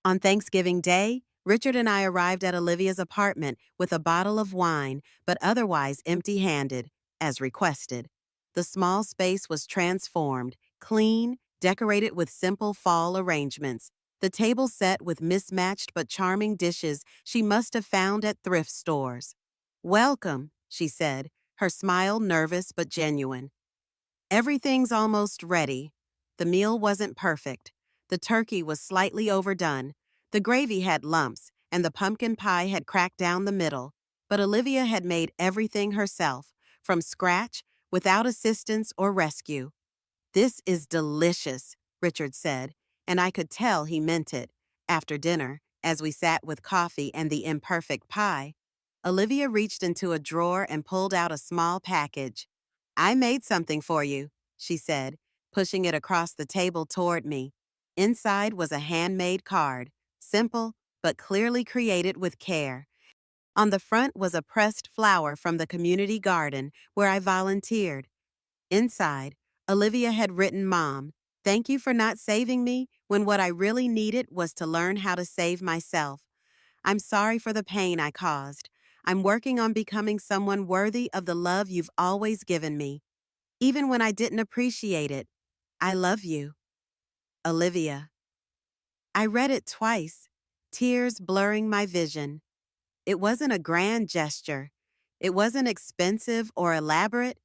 On Thanksgiving Day, Richard and I arrived at Olivia's apartment with a bottle of wine, but otherwise empty-handed, as requested. The small space was transformed, clean, decorated with simple fall arrangements. The table set with mismatched but charming dishes she must have found at thrift stores. Welcome, she said, her smile nervous but genuine. Everything's almost ready. The meal wasn't perfect. The turkey was slightly overdone. The gravy had lumps, and the pumpkin pie had cracked down the middle. But Olivia had made everything herself, from scratch, without assistance or rescue. This is delicious, Richard said, and I could tell he meant it. After dinner, as we sat with coffee and the imperfect pie, Olivia reached into a drawer and pulled out a small package. I made something for you, she said, pushing it across the table toward me. Inside was a handmade card, simple but clearly created with care. On the front was a pressed flower from the community garden where I volunteered. Inside, Olivia had written, Mom, thank you for not saving me when what I really needed was to learn how to save myself. I'm sorry for the pain I caused. I'm working on becoming someone worthy of the love you've always given me. Even when I didn't appreciate it, I love you. Olivia. I read it twice, tears blurring my vision. It wasn't a grand gesture. It wasn't expensive or elaborate,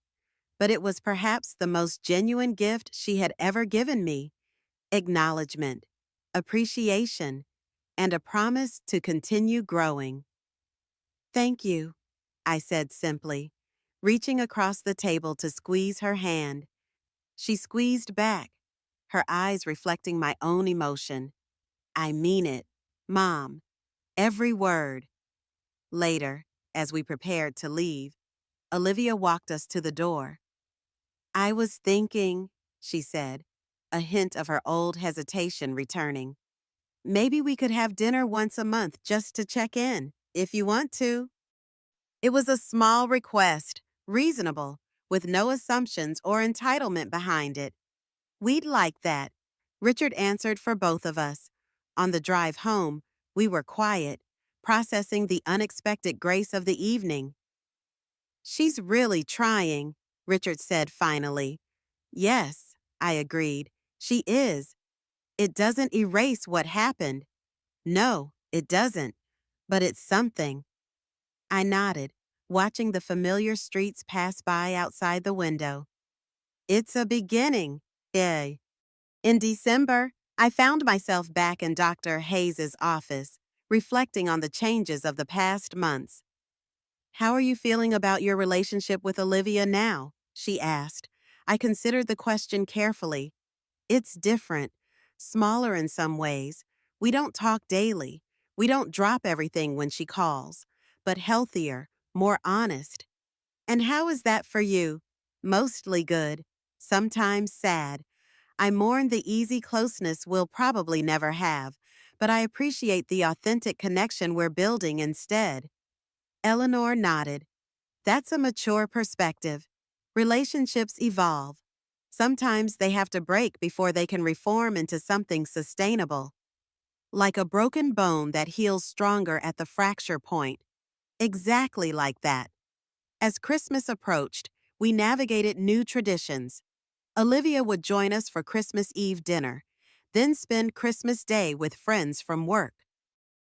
but it was perhaps the most genuine gift she had ever given me. Acknowledgement, appreciation, and a promise to continue growing. Thank you, I said simply, reaching across the table to squeeze her hand. She squeezed back, her eyes reflecting my own emotion. I mean it, Mom, every word. Later, as we prepared to leave, Olivia walked us to the door. I was thinking, she said, a hint of her old hesitation returning. Maybe we could have dinner once a month just to check in, if you want to. It was a small request, reasonable, with no assumptions or entitlement behind it. We'd like that, Richard answered for both of us. On the drive home, we were quiet, processing the unexpected grace of the evening. She's really trying, Richard said finally. Yes, I agreed. She is. It doesn't erase what happened. No, it doesn't. But it's something. I nodded, watching the familiar streets pass by outside the window. It's a beginning. Yay. In December, I found myself back in Dr. Hayes's office, reflecting on the changes of the past months. How are you feeling about your relationship with Olivia now? She asked. I considered the question carefully. It's different, smaller in some ways. We don't talk daily. We don't drop everything when she calls, but healthier, more honest. And how is that for you? Mostly good, sometimes sad. I mourn the easy closeness we'll probably never have, but I appreciate the authentic connection we're building instead. Eleanor nodded. That's a mature perspective. Relationships evolve. Sometimes they have to break before they can reform into something sustainable. Like a broken bone that heals stronger at the fracture point. Exactly like that. As Christmas approached, we navigated new traditions. Olivia would join us for Christmas Eve dinner, then spend Christmas Day with friends from work.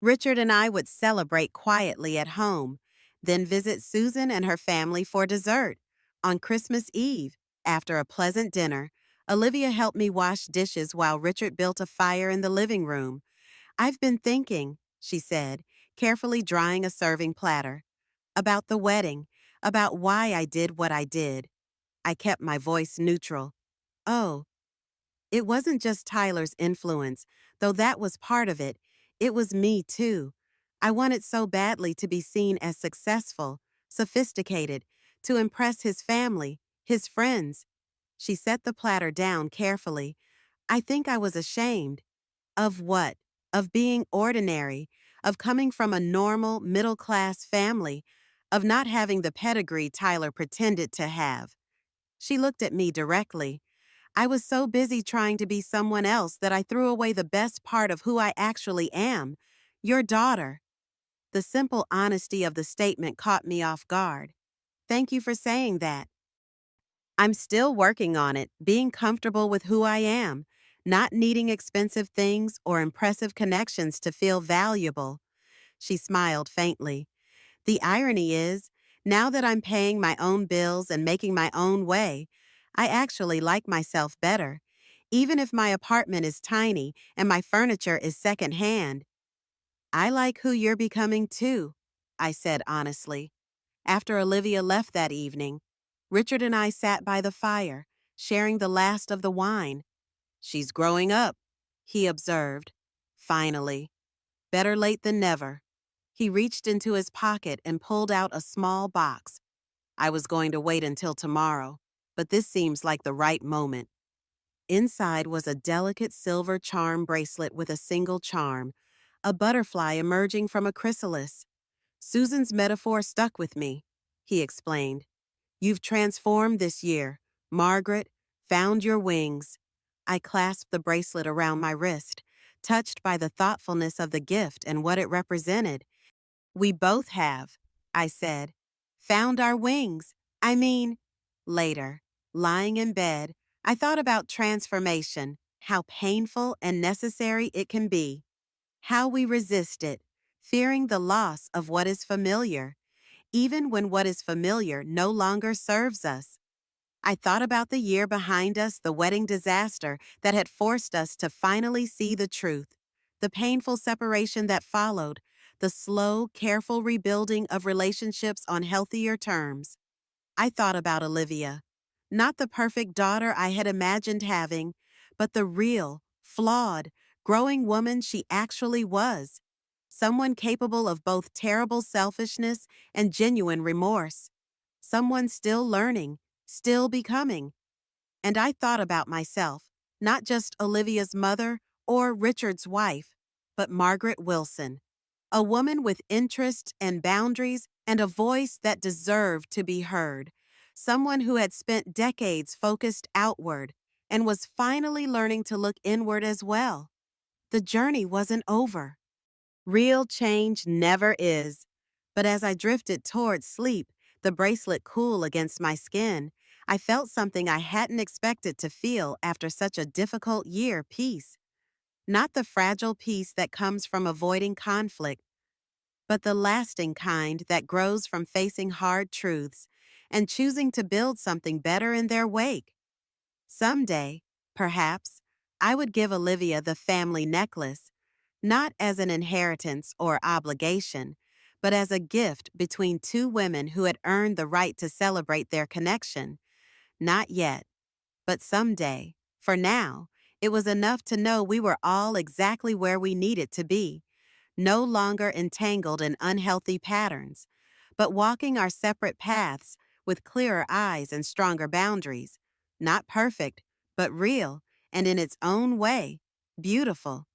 Richard and I would celebrate quietly at home, then visit Susan and her family for dessert. On Christmas Eve, after a pleasant dinner, Olivia helped me wash dishes while Richard built a fire in the living room. "I've been thinking," she said, carefully drying a serving platter, "about the wedding, about why I did what I did." I kept my voice neutral. "Oh, it wasn't just Tyler's influence, though that was part of it. It was me, too. I wanted so badly to be seen as successful, sophisticated, to impress his family, his friends." She set the platter down carefully. "I think I was ashamed." Of what? Of being ordinary, of coming from a normal, middle-class family, of not having the pedigree Tyler pretended to have. She looked at me directly. "I was so busy trying to be someone else that I threw away the best part of who I actually am, your daughter." The simple honesty of the statement caught me off guard. "Thank you for saying that." "I'm still working on it, being comfortable with who I am, not needing expensive things or impressive connections to feel valuable." She smiled faintly. "The irony is, now that I'm paying my own bills and making my own way, I actually like myself better, even if my apartment is tiny and my furniture is secondhand." "I like who you're becoming too," I said honestly. After Olivia left that evening, Richard and I sat by the fire, sharing the last of the wine. "She's growing up," he observed. Finally. Better late than never. He reached into his pocket and pulled out a small box. "I was going to wait until tomorrow, but this seems like the right moment." Inside was a delicate silver charm bracelet with a single charm, a butterfly emerging from a chrysalis. "Susan's metaphor stuck with me," he explained. "You've transformed this year, Margaret, found your wings." I clasped the bracelet around my wrist, touched by the thoughtfulness of the gift and what it represented. "We both have," I said. "Found our wings. I mean," later, lying in bed, I thought about transformation, how painful and necessary it can be, how we resist it, fearing the loss of what is familiar, even when what is familiar no longer serves us. I thought about the year behind us, the wedding disaster that had forced us to finally see the truth, the painful separation that followed, the slow, careful rebuilding of relationships on healthier terms. I thought about Olivia, not the perfect daughter I had imagined having, but the real, flawed, growing woman she actually was. Someone capable of both terrible selfishness and genuine remorse. Someone still learning, still becoming. And I thought about myself, not just Olivia's mother or Richard's wife, but Margaret Wilson, a woman with interests and boundaries and a voice that deserved to be heard, someone who had spent decades focused outward and was finally learning to look inward as well. The journey wasn't over. Real change never is. But as I drifted toward sleep, the bracelet cool against my skin, I felt something I hadn't expected to feel after such a difficult year: peace. Not the fragile peace that comes from avoiding conflict, but the lasting kind that grows from facing hard truths and choosing to build something better in their wake. Someday, perhaps, I would give Olivia the family necklace, not as an inheritance or obligation, but as a gift between two women who had earned the right to celebrate their connection. Not yet, but someday. For now, it was enough to know we were all exactly where we needed to be, no longer entangled in unhealthy patterns, but walking our separate paths with clearer eyes and stronger boundaries. Not perfect, but real, and in its own way, beautiful.